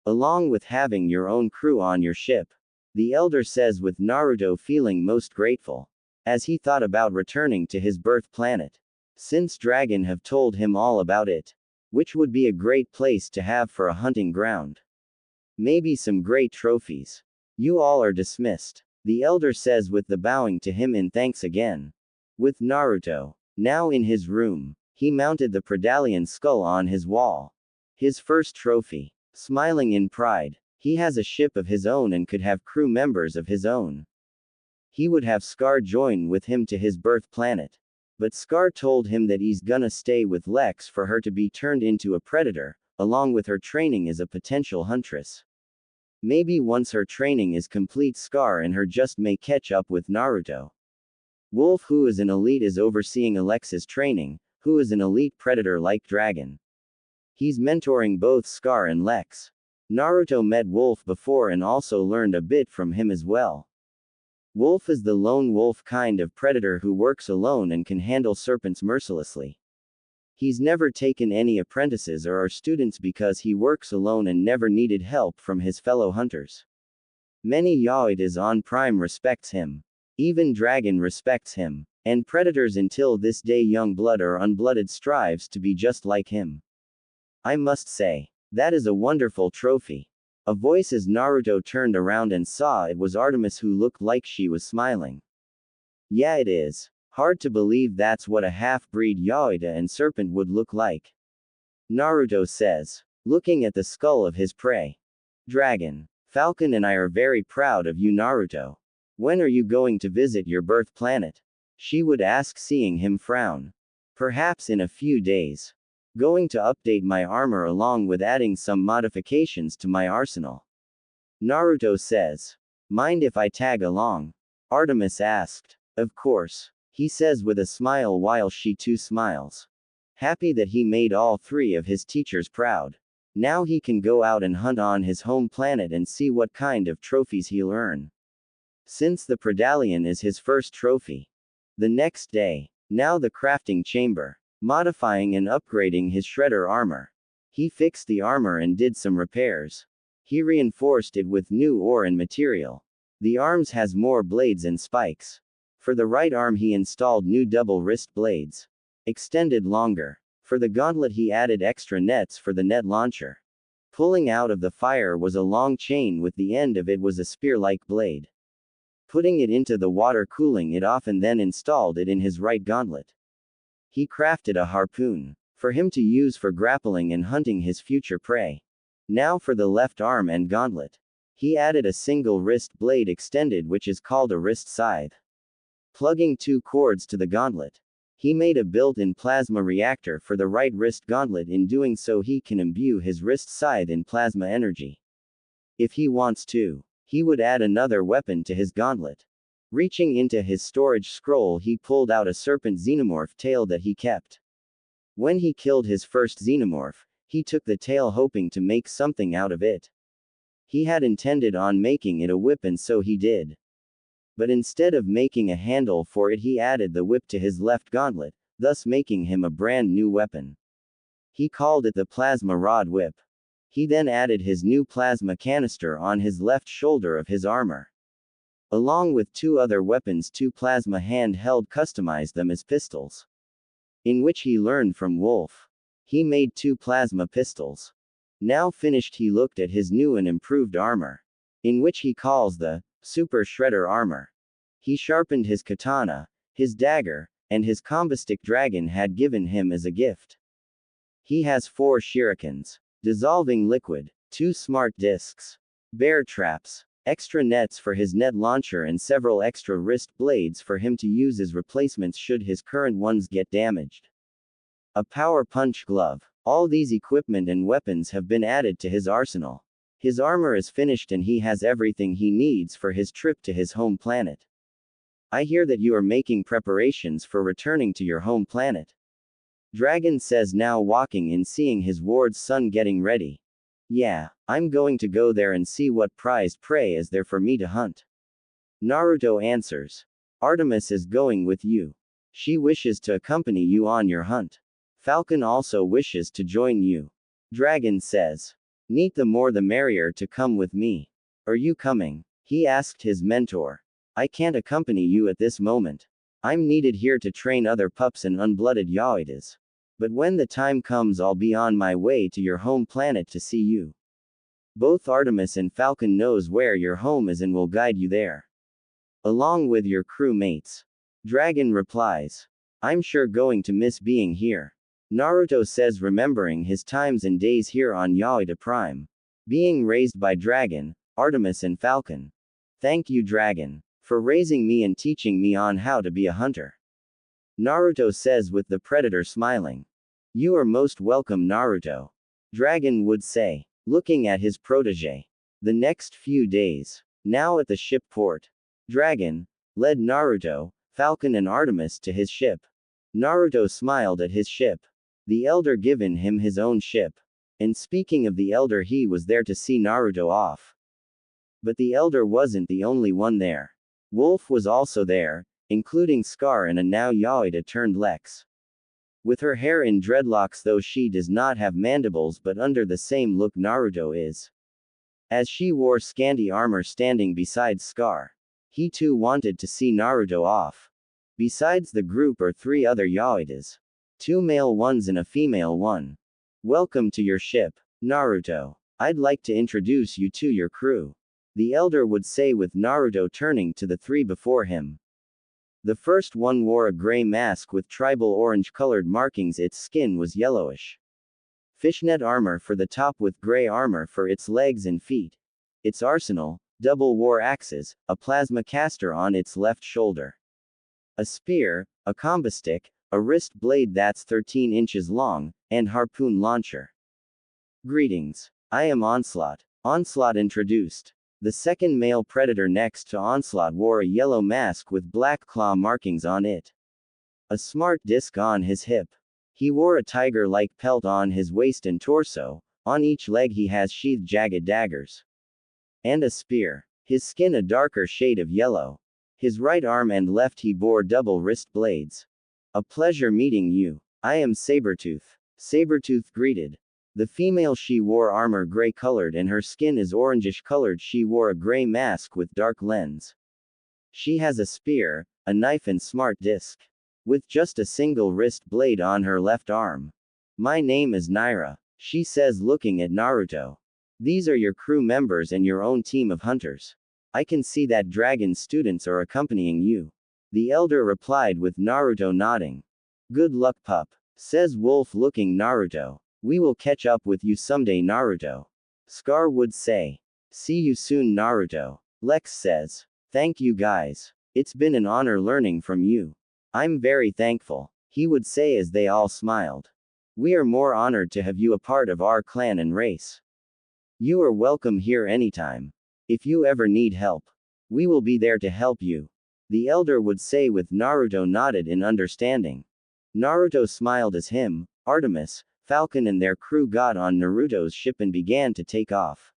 along with having your own crew on your ship. The Elder says, with Naruto feeling most grateful, as he thought about returning to his birth planet, since Dragon have told him all about it, which would be a great place to have for a hunting ground. Maybe some great trophies. You all are dismissed, the Elder says, with the bowing to him in thanks again. With Naruto now in his room, he mounted the Predallion skull on his wall. His first trophy. Smiling in pride, he has a ship of his own and could have crew members of his own. He would have Scar join with him to his birth planet. But Scar told him that he's gonna stay with Lex for her to be turned into a predator, along with her training as a potential huntress. Maybe once her training is complete, Scar and her just may catch up with Naruto. Wolf, who is an elite, is overseeing Alexa's training, who is an elite predator like Dragon. He's mentoring both Scar and Lex. Naruto met Wolf before and also learned a bit from him as well. Wolf is the lone wolf kind of predator who works alone and can handle serpents mercilessly. He's never taken any apprentices or students because he works alone and never needed help from his fellow hunters. Many Yautjas on Prime respects him. Even Dragon respects him. And predators until this day, young blood or unblooded, strives to be just like him. I must say, that is a wonderful trophy. A voice as Naruto turned around and saw it was Artemis, who looked like she was smiling. Yeah, it is. Hard to believe that's what a half-breed Yautja and serpent would look like. Naruto says, looking at the skull of his prey. Dragon, Falcon and I are very proud of you, Naruto. When are you going to visit your birth planet? She would ask, seeing him frown. Perhaps in a few days. Going to update my armor along with adding some modifications to my arsenal. Naruto says. Mind if I tag along? Artemis asked. Of course, he says with a smile while she too smiles. Happy that he made all three of his teachers proud. Now he can go out and hunt on his home planet and see what kind of trophies he'll earn. Since the Predallion is his first trophy. The next day, now the crafting chamber. Modifying and upgrading his shredder armor. He fixed the armor and did some repairs. He reinforced it with new ore and material. The arms has more blades and spikes. For the right arm he installed new double wrist blades. Extended longer. For the gauntlet he added extra nets for the net launcher. Pulling out of the fire was a long chain with the end of it was a spear-like blade. putting it into the water, cooling it off, and then installed it in his right gauntlet. He crafted a harpoon for him to use for grappling and hunting his future prey. Now for the left arm and gauntlet. He added a single wrist blade extended, which is called a wrist scythe. Plugging 2 cords to the gauntlet, he made a built-in plasma reactor for the right wrist gauntlet. In doing so, he can imbue his wrist scythe in plasma energy. If he wants to, he would add another weapon to his gauntlet. Reaching into his storage scroll, he pulled out a serpent xenomorph tail that he kept. When he killed his first xenomorph, he took the tail, hoping to make something out of it. He had intended on making it a whip, and so he did. But instead of making a handle for it, he added the whip to his left gauntlet, thus making him a brand new weapon. He called it the Plasma Rod Whip. He then added his new plasma canister on his left shoulder of his armor. Along with 2 other weapons, 2 plasma handheld, customized them as pistols. In which he learned from Wolf. He made 2 plasma pistols. Now finished, he looked at his new and improved armor, in which he calls the Super Shredder armor. He sharpened his katana, his dagger, and his combo stick Dragon had given him as a gift. He has 4 shurikens, dissolving liquid, 2 smart discs, bear traps, extra nets for his net launcher, and several extra wrist blades for him to use as replacements should his current ones get damaged. A power punch glove. All these equipment and weapons have been added to his arsenal. His armor is finished and he has everything he needs for his trip to his home planet. I hear that you are making preparations for returning to your home planet. Dragon says, now walking in, seeing his ward's son getting ready. Yeah, I'm going to go there and see what prized prey is there for me to hunt. Naruto answers. Artemis is going with you. She wishes to accompany you on your hunt. Falcon also wishes to join you. Dragon says. Neat, the more the merrier to come with me. Are you coming? He asked his mentor. I can't accompany you at this moment. I'm needed here to train other pups and unblooded Yautjas. But when the time comes, I'll be on my way to your home planet to see you. Both Artemis and Falcon knows where your home is and will guide you there. Along with your crew mates. Dragon replies. I'm sure going to miss being here. Naruto says, remembering his times and days here on Yautja Prime. Being raised by Dragon, Artemis and Falcon. Thank you, Dragon, for raising me and teaching me on how to be a hunter. Naruto says with the Predator smiling. You are most welcome, Naruto. Dragon would say, looking at his protege. The next few days. Now at the ship port. Dragon led Naruto, Falcon and Artemis to his ship. Naruto smiled at his ship. The elder given him his own ship. And speaking of the elder, he was there to see Naruto off. But the elder wasn't the only one there. Wolf was also there, including Scar and a now Yautja turned Lex. With her hair in dreadlocks, though she does not have mandibles, but under the same look Naruto is. As she wore scanty armor standing beside Scar. He too wanted to see Naruto off. Besides the group are 3 other Yautjas. 2 male ones and a female one. Welcome to your ship, Naruto. I'd like to introduce you to your crew. The elder would say, with Naruto turning to the 3 before him. The first one wore a gray mask with tribal orange-colored markings. Its skin was yellowish. Fishnet armor for the top with gray armor for its legs and feet. Its arsenal, double war axes, a plasma caster on its left shoulder. A spear, a combo stick, a wrist blade that's 13 inches long, and harpoon launcher. Greetings. I am Onslaught. Onslaught introduced. The second male predator next to Onslaught wore a yellow mask with black claw markings on it. A smart disc on his hip. He wore a tiger-like pelt on his waist and torso. On each leg he has sheathed jagged daggers. And a spear. His skin a darker shade of yellow. His right arm and left he bore double wrist blades. A pleasure meeting you. I am Sabretooth. Sabretooth greeted. The female, she wore armor gray colored and her skin is orangish colored. She wore a gray mask with dark lens. She has a spear, a knife and smart disc. With just a single wrist blade on her left arm. My name is Naira, she says, looking at Naruto. These are your crew members and your own team of hunters. I can see that dragon students are accompanying you. The elder replied with Naruto nodding. Good luck, pup, says Wolf looking Naruto. We will catch up with you someday, Naruto. Scar would say. See you soon, Naruto. Lex says. Thank you guys. It's been an honor learning from you. I'm very thankful, he would say as they all smiled. We are more honored to have you a part of our clan and race. You are welcome here anytime. If you ever need help, we will be there to help you, the elder would say with Naruto nodded in understanding. Naruto smiled as him, Artemis, Falcon and their crew got on Naruto's ship and began to take off.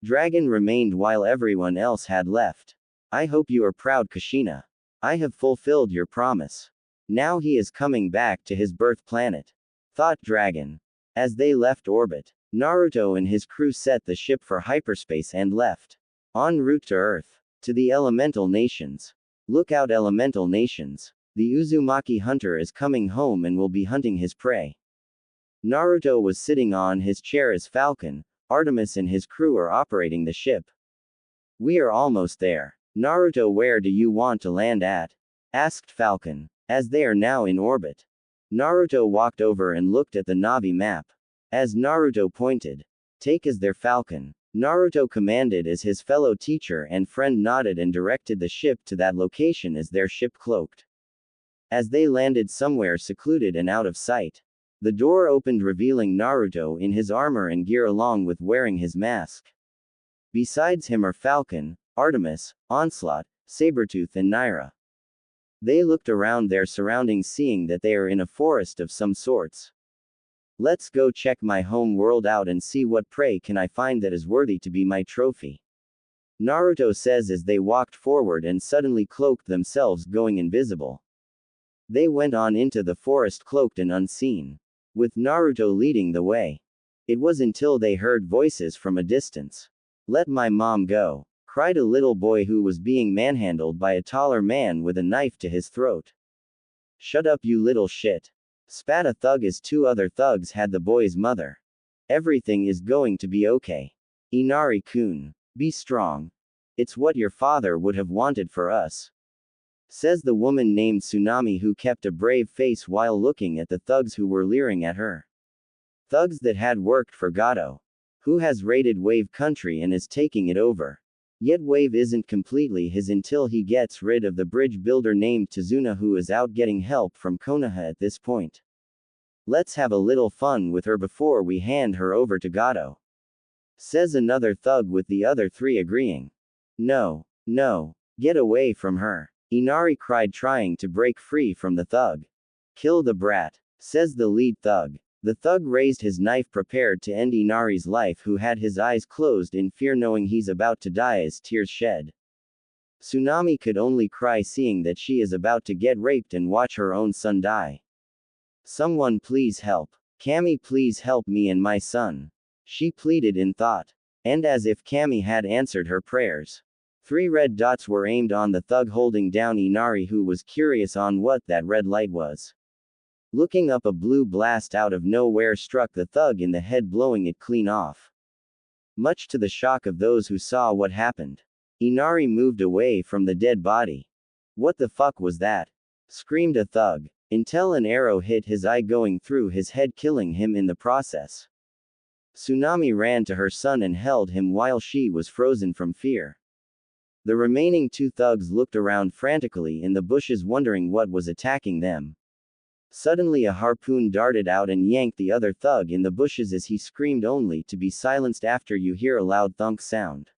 Dragon remained while everyone else had left. I hope you are proud, Kushina. I have fulfilled your promise. Now he is coming back to his birth planet, thought Dragon. As they left orbit, Naruto and his crew set the ship for hyperspace and left. En route to Earth. To the elemental nations. Look out, elemental nations. The Uzumaki hunter is coming home and will be hunting his prey. Naruto was sitting on his chair as Falcon, Artemis and his crew are operating the ship. We are almost there. Naruto, where do you want to land at? Asked Falcon. As they are now in orbit. Naruto walked over and looked at the Navi map. As Naruto pointed. Take as their Falcon. Naruto commanded as his fellow teacher and friend nodded and directed the ship to that location as their ship cloaked. As they landed somewhere secluded and out of sight. The door opened revealing Naruto in his armor and gear along with wearing his mask. Besides him are Falcon, Artemis, Onslaught, Sabretooth and Naira. They looked around their surroundings seeing that they are in a forest of some sorts. Let's go check my home world out and see what prey can I find that is worthy to be my trophy. Naruto says as they walked forward and suddenly cloaked themselves going invisible. They went on into the forest cloaked and unseen. With Naruto leading the way. It was until they heard voices from a distance. Let my mom go, cried a little boy who was being manhandled by a taller man with a knife to his throat. Shut up, you little shit. Spat a thug as two other thugs had the boy's mother. Everything is going to be okay. Inari-kun. Be strong. It's what your father would have wanted for us. Says the woman named Tsunami who kept a brave face while looking at the thugs who were leering at her. Thugs that had worked for Gato. Who has raided Wave Country and is taking it over. Yet Wave isn't completely his until he gets rid of the bridge builder named Tazuna who is out getting help from Konoha at this point. Let's have a little fun with her before we hand her over to Gato. Says another thug with the other three agreeing. No, no, get away from her. Inari cried trying to break free from the thug. Kill the brat, says the lead thug. The thug raised his knife prepared to end Inari's life who had his eyes closed in fear knowing he's about to die as tears shed. Tsunami could only cry seeing that she is about to get raped and watch her own son die. Someone please help. Kami please help me and my son. She pleaded in thought. And as if Kami had answered her prayers. 3 red dots were aimed on the thug holding down Inari who was curious on what that red light was. Looking up, a blue blast out of nowhere struck the thug in the head blowing it clean off. Much to the shock of those who saw what happened. Inari moved away from the dead body. What the fuck was that? Screamed a thug. Until an arrow hit his eye going through his head killing him in the process. Tsunami ran to her son and held him while she was frozen from fear. The remaining 2 thugs looked around frantically in the bushes wondering what was attacking them. Suddenly a harpoon darted out and yanked the other thug in the bushes as he screamed only to be silenced after you hear a loud thunk sound.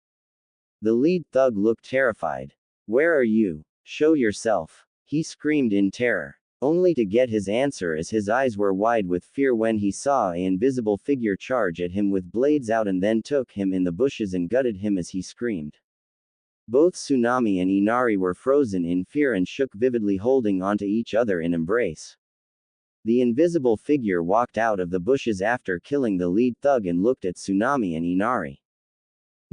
The lead thug looked terrified. Where are you? Show yourself. He screamed in terror. Only to get his answer as his eyes were wide with fear when he saw an invisible figure charge at him with blades out and then took him in the bushes and gutted him as he screamed. Both Tsunami and Inari were frozen in fear and shook vividly holding onto each other in embrace. The invisible figure walked out of the bushes after killing the lead thug and looked at Tsunami and Inari.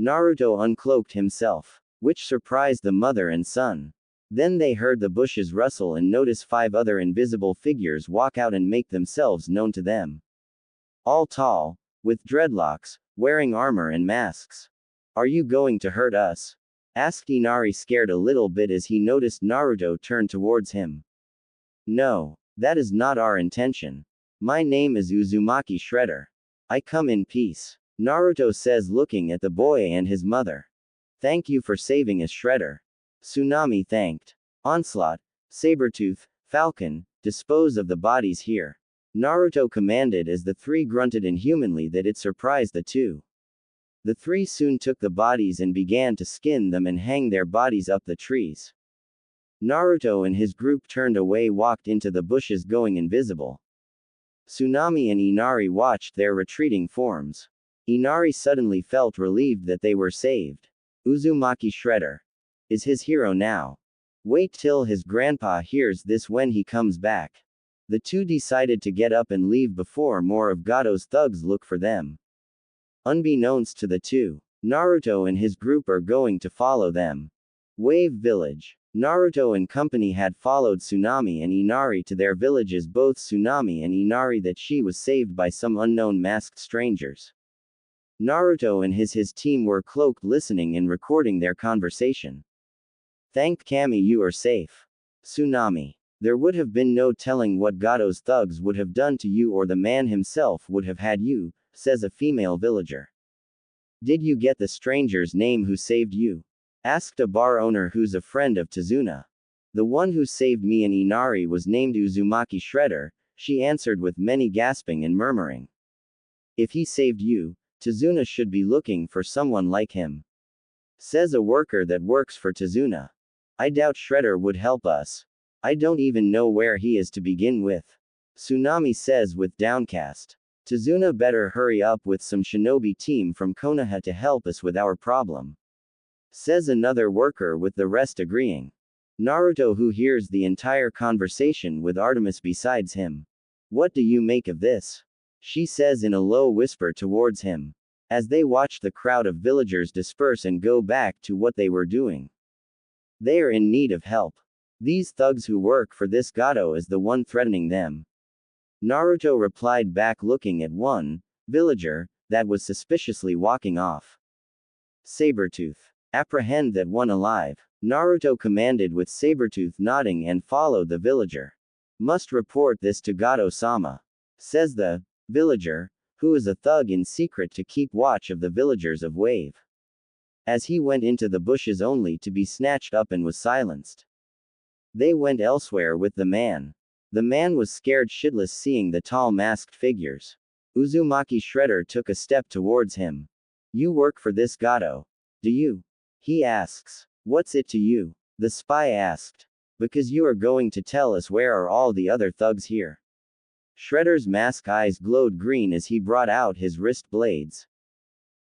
Naruto uncloaked himself, which surprised the mother and son. Then they heard the bushes rustle and notice 5 other invisible figures walk out and make themselves known to them. All tall, with dreadlocks, wearing armor and masks. Are you going to hurt us? Asked Inari, scared a little bit as he noticed Naruto turn towards him. No, that is not our intention. My name is Uzumaki Shredder. I come in peace. Naruto says, looking at the boy and his mother. Thank you for saving us, Shredder. Tsunami thanked. Onslaught, Sabretooth, Falcon, dispose of the bodies here. Naruto commanded as the three grunted inhumanly that it surprised the two. The three soon took the bodies and began to skin them and hang their bodies up the trees. Naruto and his group turned away, walked into the bushes, going invisible. Tsunami and Inari watched their retreating forms. Inari suddenly felt relieved that they were saved. Uzumaki Shredder is his hero now. Wait till his grandpa hears this when he comes back. The two decided to get up and leave before more of Gado's thugs look for them. Unbeknownst to the two, Naruto and his group are going to follow them. Wave Village. Naruto and company had followed Tsunami and Inari to their villages, both Tsunami and Inari that she was saved by some unknown masked strangers. Naruto and his team were cloaked, listening and recording their conversation. Thank Kami, you are safe. Tsunami. There would have been no telling what Gado's thugs would have done to you, or the man himself would have had you, says a female villager. Did you get the stranger's name who saved you? Asked a bar owner who's a friend of Tazuna. The one who saved me and Inari was named Uzumaki Shredder, she answered with many gasping and murmuring. If he saved you, Tazuna should be looking for someone like him. Says a worker that works for Tazuna. I doubt Shredder would help us. I don't even know where he is to begin with. Tsunami says with downcast. Tazuna better hurry up with some shinobi team from Konoha to help us with our problem. Says another worker, with the rest agreeing. Naruto, who hears the entire conversation with Artemis besides him. What do you make of this? She says in a low whisper towards him. As they watch the crowd of villagers disperse and go back to what they were doing. They are in need of help. These thugs who work for this Gado is the one threatening them. Naruto replied back, looking at one villager that was suspiciously walking off. Sabretooth. Apprehend that one alive. Naruto commanded, with Sabretooth nodding, and followed the villager. Must report this to Gado-sama. Says the villager, who is a thug in secret to keep watch of the villagers of Wave. As he went into the bushes only to be snatched up and was silenced. They went elsewhere with the man. The man was scared shitless seeing the tall masked figures. Uzumaki Shredder took a step towards him. You work for this Gado? Do you? He asks. What's it to you? The spy asked. Because you are going to tell us where are all the other thugs here. Shredder's mask eyes glowed green as he brought out his wrist blades.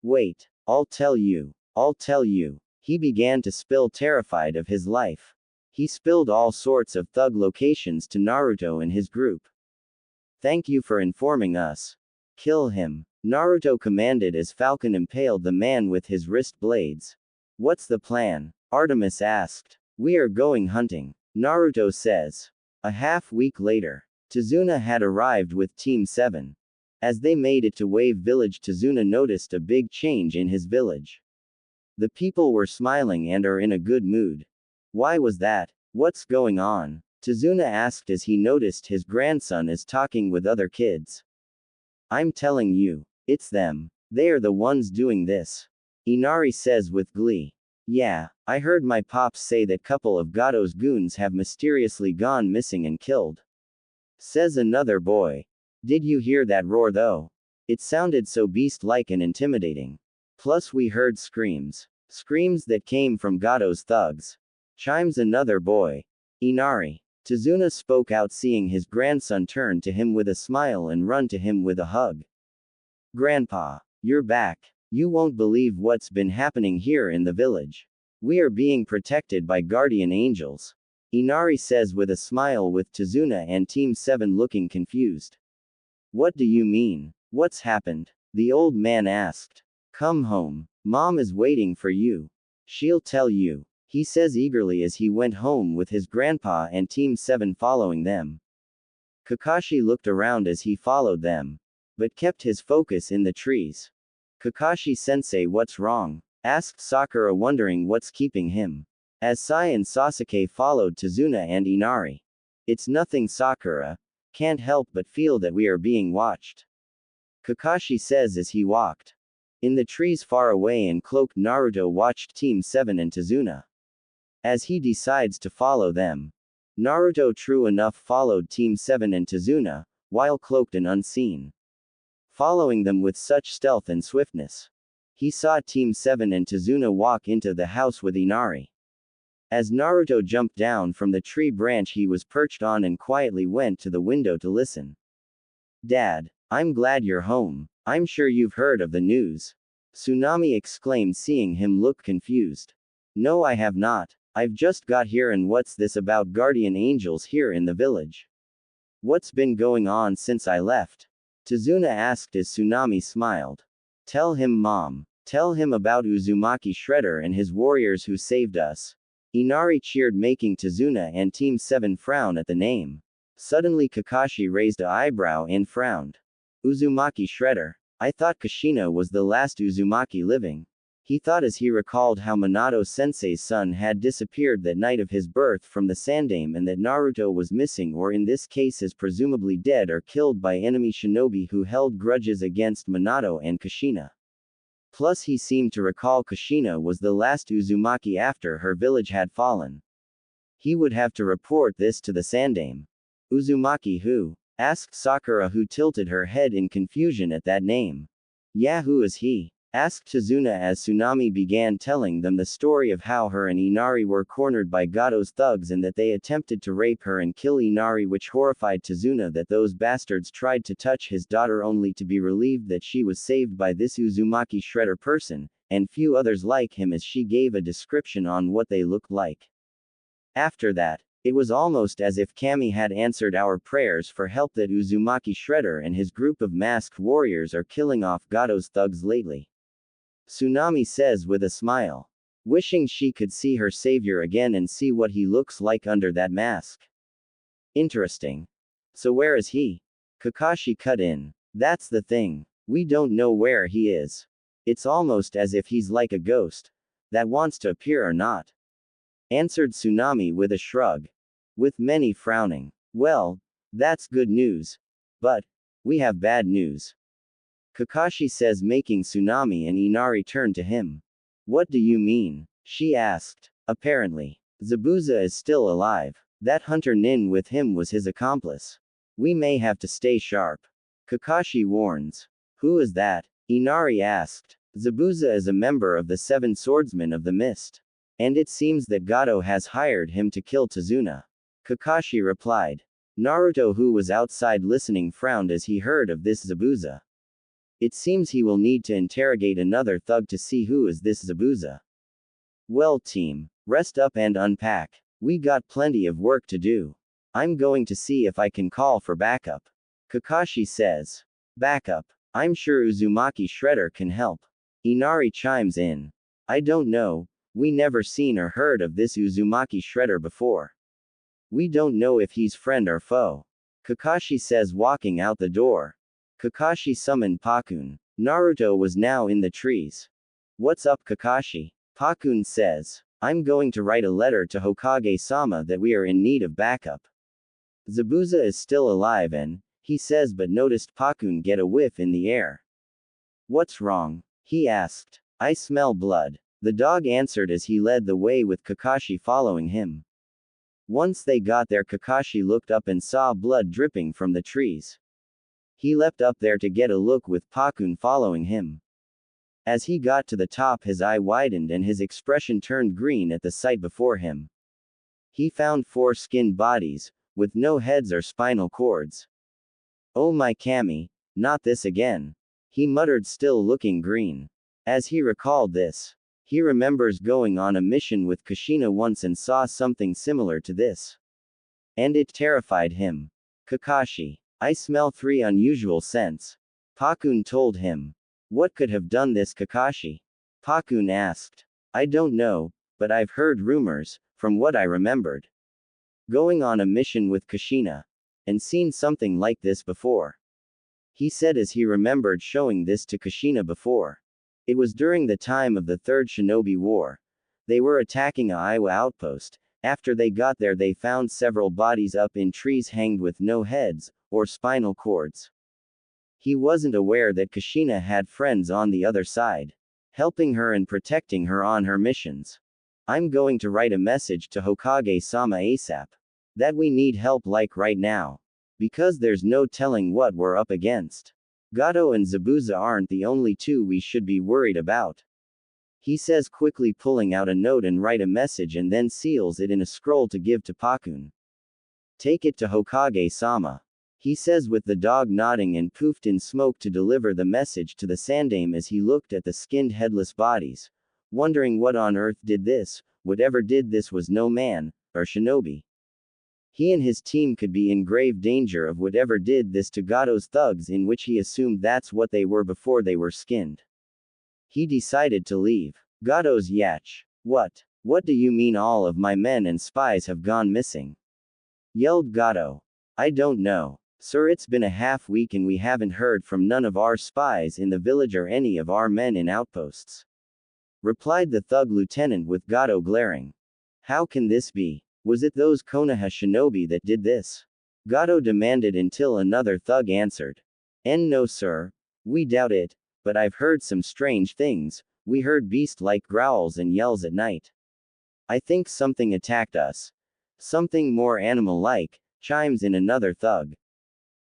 Wait, I'll tell you. I'll tell you. He began to spill, terrified of his life. He spilled all sorts of thug locations to Naruto and his group. Thank you for informing us. Kill him. Naruto commanded as Falcon impaled the man with his wrist blades. What's the plan? Artemis asked. We are going hunting. Naruto says. A half-week later, Tazuna had arrived with Team 7. As they made it to Wave Village, Tazuna noticed a big change in his village. The people were smiling and are in a good mood. Why was that? What's going on? Tazuna asked as he noticed his grandson is talking with other kids. I'm telling you, it's them. They are the ones doing this. Inari says with glee. Yeah, I heard my pops say that couple of Gado's goons have mysteriously gone missing and killed. Says another boy. Did you hear that roar though? It sounded so beast-like and intimidating. Plus we heard screams. Screams that came from Gado's thugs. Chimes another boy. Inari. Tazuna spoke out, seeing his grandson turn to him with a smile and run to him with a hug. Grandpa, you're back. You won't believe what's been happening here in the village. We are being protected by guardian angels. Inari says with a smile, with Tazuna and Team 7 looking confused. What do you mean? What's happened? The old man asked. Come home. Mom is waiting for you. She'll tell you. He says eagerly as he went home with his grandpa and Team 7 following them. Kakashi looked around as he followed them, but kept his focus in the trees. Kakashi sensei, what's wrong? asked Sakura, wondering what's keeping him. As Sai and Sasuke followed Tazuna and Inari. It's nothing, Sakura. Can't help but feel that we are being watched. Kakashi says as he walked. In the trees far away and cloaked, Naruto watched Team 7 and Tazuna. As he decides to follow them. Naruto true enough followed Team 7 and Tazuna, while cloaked and unseen. Following them with such stealth and swiftness. He saw Team 7 and Tazuna walk into the house with Inari. As Naruto jumped down from the tree branch he was perched on and quietly went to the window to listen. Dad, I'm glad you're home. I'm sure you've heard of the news. Tsunami exclaimed, seeing him look confused. No, I have not. I've just got here, and what's this about guardian angels here in the village? What's been going on since I left? Tazuna asked as Tsunami smiled. Tell him, Mom. Tell him about Uzumaki Shredder and his warriors who saved us. Inari cheered, making Tazuna and Team 7 frown at the name. Suddenly Kakashi raised an eyebrow and frowned. Uzumaki Shredder. I thought Kushina was the last Uzumaki living. He thought as he recalled how Minato-sensei's son had disappeared that night of his birth from the Sandaime, and that Naruto was missing, or in this case is presumably dead or killed by enemy shinobi who held grudges against Minato and Kushina. Plus he seemed to recall Kushina was the last Uzumaki after her village had fallen. He would have to report this to the Sandaime. Uzumaki who? Asked Sakura, who tilted her head in confusion at that name. Yeah, who is he? Asked Tazuna as Tsunami began telling them the story of how her and Inari were cornered by Gato's thugs and that they attempted to rape her and kill Inari, which horrified Tazuna that those bastards tried to touch his daughter, only to be relieved that she was saved by this Uzumaki Shredder person, and few others like him, as she gave a description on what they looked like. After that, it was almost as if Kami had answered our prayers for help, that Uzumaki Shredder and his group of masked warriors are killing off Gato's thugs lately. Tsunami says with a smile. Wishing she could see her savior again and see what he looks like under that mask. Interesting. So where is he? Kakashi cut in. That's the thing. We don't know where he is. It's almost as if he's like a ghost that wants to appear or not. Answered Tsunami with a shrug. With many frowning. Well, that's good news. But we have bad news. Kakashi says, making Tsunami and Inari turn to him. What do you mean? She asked. Apparently, Zabuza is still alive. That hunter Nin with him was his accomplice. We may have to stay sharp. Kakashi warns. Who is that? Inari asked. Zabuza is a member of the 7 Swordsmen of the Mist. And it seems that Gato has hired him to kill Tazuna. Kakashi replied. Naruto, who was outside listening, frowned as he heard of this Zabuza. It seems he will need to interrogate another thug to see who is this Zabuza. Well, team, rest up and unpack. We got plenty of work to do. I'm going to see if I can call for backup. Kakashi says. Backup? I'm sure Uzumaki Shredder can help. Inari chimes in. I don't know. We never seen or heard of this Uzumaki Shredder before. We don't know if he's friend or foe. Kakashi says, walking out the door. Kakashi summoned Pakun. Naruto was now in the trees. What's up, Kakashi? Pakun says. I'm going to write a letter to Hokage-sama that we are in need of backup. Zabuza is still alive and, he says, but noticed Pakun get a whiff in the air. What's wrong? He asked. I smell blood. The dog answered as he led the way with Kakashi following him. Once they got there, Kakashi looked up and saw blood dripping from the trees. He leapt up there to get a look with Pakun following him. As he got to the top, his eye widened and his expression turned green at the sight before him. He found 4 skinned bodies, with no heads or spinal cords. Oh my Kami, not this again. He muttered, still looking green. As he recalled this, he remembers going on a mission with Kushina once and saw something similar to this. And it terrified him. Kakashi. I smell 3 unusual scents. Pakun told him. What could have done this, Kakashi? Pakun asked. I don't know, but I've heard rumors, from what I remembered. Going on a mission with Kushina. And seen something like this before. He said as he remembered showing this to Kushina before. It was during the time of the Third Shinobi War. They were attacking a Iowa outpost. After they got there, they found several bodies up in trees hanged with no heads, or spinal cords. He wasn't aware that Kushina had friends on the other side, helping her and protecting her on her missions. I'm going to write a message to Hokage-sama ASAP. That we need help like right now. Because there's no telling what we're up against. Gato and Zabuza aren't the only two we should be worried about. He says, quickly pulling out a note and write a message and then seals it in a scroll to give to Pakun. Take it to Hokage-sama. He says with the dog nodding and poofed in smoke to deliver the message to the Sandaime as he looked at the skinned headless bodies, wondering what on earth did this, whatever did this was no man, or shinobi. He and his team could be in grave danger of whatever did this to Gato's thugs, in which he assumed that's what they were before they were skinned. He decided to leave. Gato's yach. What? What do you mean all of my men and spies have gone missing? Yelled Gato. I don't know. Sir, it's been a half week and we haven't heard from none of our spies in the village or any of our men in outposts. Replied the thug lieutenant with Gato glaring. How can this be? Was it those Konoha shinobi that did this? Gato demanded until another thug answered. No sir. We doubt it, but I've heard some strange things. We heard beast-like growls and yells at night. I think something attacked us. Something more animal-like, chimes in another thug.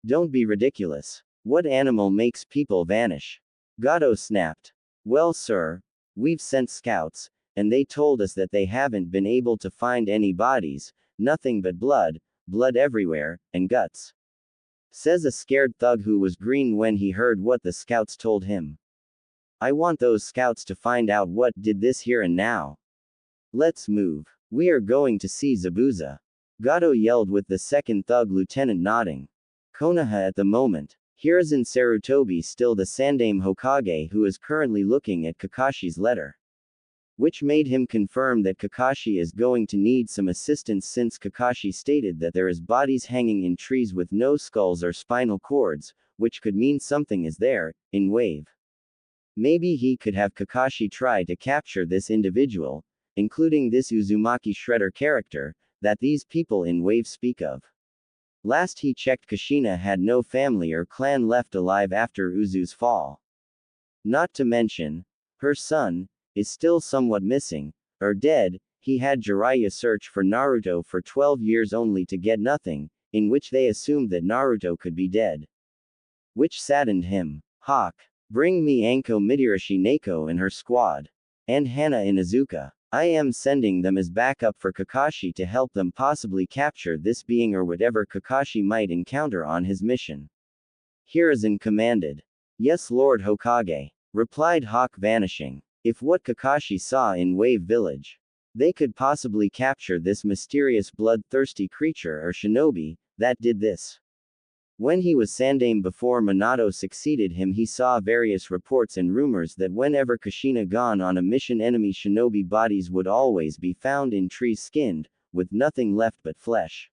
Don't be ridiculous. What animal makes people vanish? Gato snapped. Well sir, we've sent scouts, and they told us that they haven't been able to find any bodies, nothing but blood everywhere, and guts. Says a scared thug who was green when he heard what the scouts told him. I want those scouts to find out what did this here and now. Let's move. We are going to see Zabuza. Gato yelled with the second thug lieutenant nodding. Konoha at the moment. Hiruzen Sarutobi still the Sandaime Hokage who is currently looking at Kakashi's letter. Which made him confirm that Kakashi is going to need some assistance since Kakashi stated that there is bodies hanging in trees with no skulls or spinal cords, which could mean something is there, in wave. Maybe he could have Kakashi try to capture this individual, including this Uzumaki Shredder character, that these people in wave speak of. Last he checked, Kushina had no family or clan left alive after Uzu's fall. Not to mention, her son is still somewhat missing, or dead. He had Jiraiya search for Naruto for 12 years only to get nothing, in which they assumed that Naruto could be dead. Which saddened him. Hawk. Bring me Anko Midirashi Neko and her squad. And Hana Inuzuka. I am sending them as backup for Kakashi to help them possibly capture this being or whatever Kakashi might encounter on his mission. Hiruzen commanded. Yes Lord Hokage. Replied Hawk vanishing. If what Kakashi saw in Wave Village, they could possibly capture this mysterious bloodthirsty creature or shinobi that did this. When he was Sandaime before Minato succeeded him, he saw various reports and rumors that whenever Kushina gone on a mission, enemy shinobi bodies would always be found in trees skinned, with nothing left but flesh.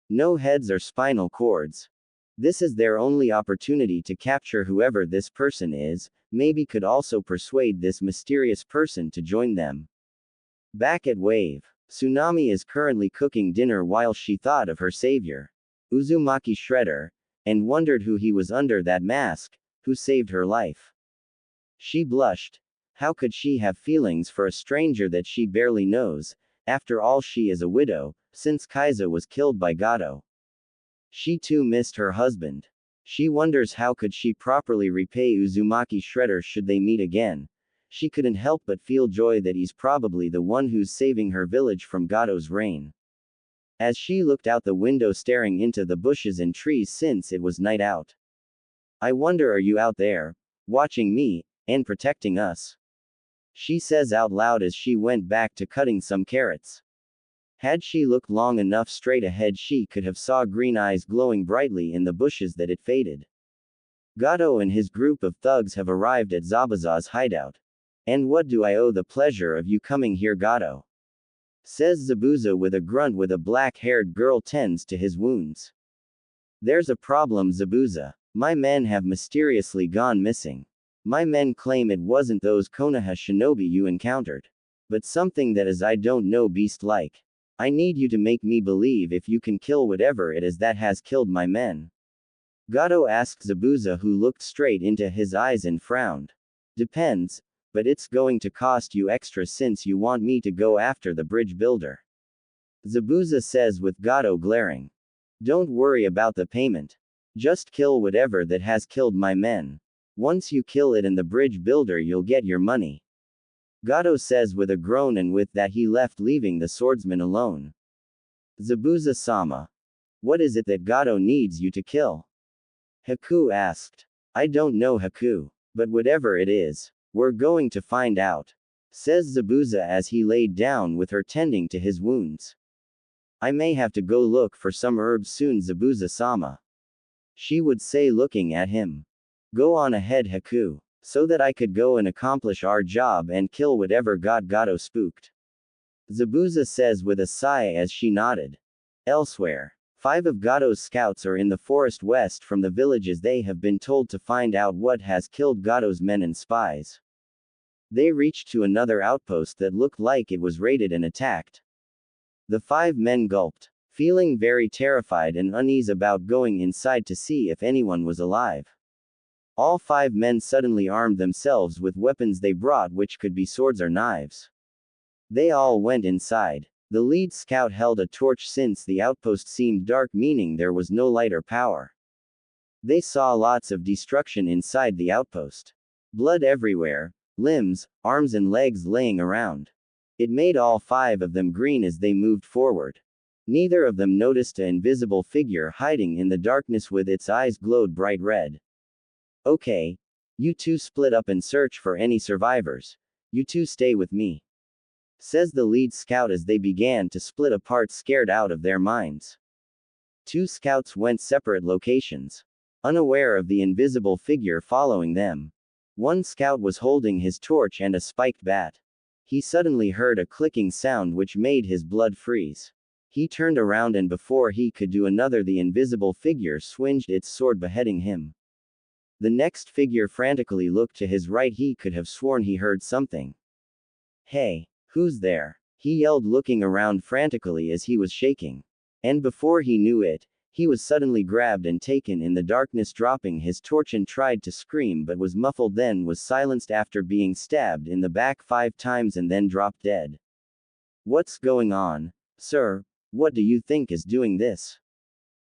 No heads or spinal cords. This is their only opportunity to capture whoever this person is, maybe could also persuade this mysterious person to join them. Back at Wave, Tsunami is currently cooking dinner while she thought of her savior, Uzumaki Shredder, and wondered who he was under that mask, who saved her life. She blushed. How could she have feelings for a stranger that she barely knows? After all, she is a widow, since Kaiza was killed by Gato. She too missed her husband. She wonders how could she properly repay Uzumaki Shredder should they meet again. She couldn't help but feel joy that he's probably the one who's saving her village from Gato's reign. As she looked out the window staring into the bushes and trees since it was night out. I wonder, are you out there, watching me, and protecting us? She says out loud as she went back to cutting some carrots. Had she looked long enough straight ahead, she could have saw green eyes glowing brightly in the bushes that it faded. Gato and his group of thugs have arrived at Zabuza's hideout. And what do I owe the pleasure of you coming here, Gato? Says Zabuza with a grunt, with a black-haired girl tends to his wounds. There's a problem, Zabuza. My men have mysteriously gone missing. My men claim it wasn't those Konoha shinobi you encountered. But something that is I don't know beast-like. I need you to make me believe if you can kill whatever it is that has killed my men. Gato asked Zabuza, who looked straight into his eyes and frowned. Depends, but it's going to cost you extra since you want me to go after the bridge builder. Zabuza says with Gato glaring. Don't worry about the payment. Just kill whatever that has killed my men. Once you kill it and the bridge builder you'll get your money. Gato says with a groan, and with that he left, leaving the swordsman alone. Zabuza-sama. What is it that Gato needs you to kill? Haku asked. I don't know, Haku. But whatever it is, we're going to find out. Says Zabuza as he laid down with her tending to his wounds. I may have to go look for some herbs soon, Zabuza-sama. She would say, looking at him. Go on ahead, Haku, so that I could go and accomplish our job and kill whatever got Gato spooked. Zabuza says with a sigh as she nodded. Elsewhere, 5 of Gato's scouts are in the forest west from the villages. They have been told to find out what has killed Gato's men and spies. They reached to another outpost that looked like it was raided and attacked. The 5 men gulped, feeling very terrified and uneasy about going inside to see if anyone was alive. All 5 men suddenly armed themselves with weapons they brought, which could be swords or knives. They all went inside. The lead scout held a torch since the outpost seemed dark, meaning there was no light or power. They saw lots of destruction inside the outpost. Blood everywhere, limbs, arms and legs laying around. It made all 5 of them green as they moved forward. Neither of them noticed an invisible figure hiding in the darkness with its eyes glowed bright red. Okay. You two split up and search for any survivors. You two stay with me. Says the lead scout as they began to split apart, scared out of their minds. 2 scouts went separate locations, unaware of the invisible figure following them. 1 scout was holding his torch and a spiked bat. He suddenly heard a clicking sound which made his blood freeze. He turned around and before he could do another, the invisible figure swinged its sword, beheading him. The next figure frantically looked to his right. He could have sworn he heard something. Hey, who's there? He yelled, looking around frantically as he was shaking. And before he knew it, he was suddenly grabbed and taken in the darkness, dropping his torch and tried to scream but was muffled, then was silenced after being stabbed in the back 5 times and then dropped dead. What's going on, sir? What do you think is doing this?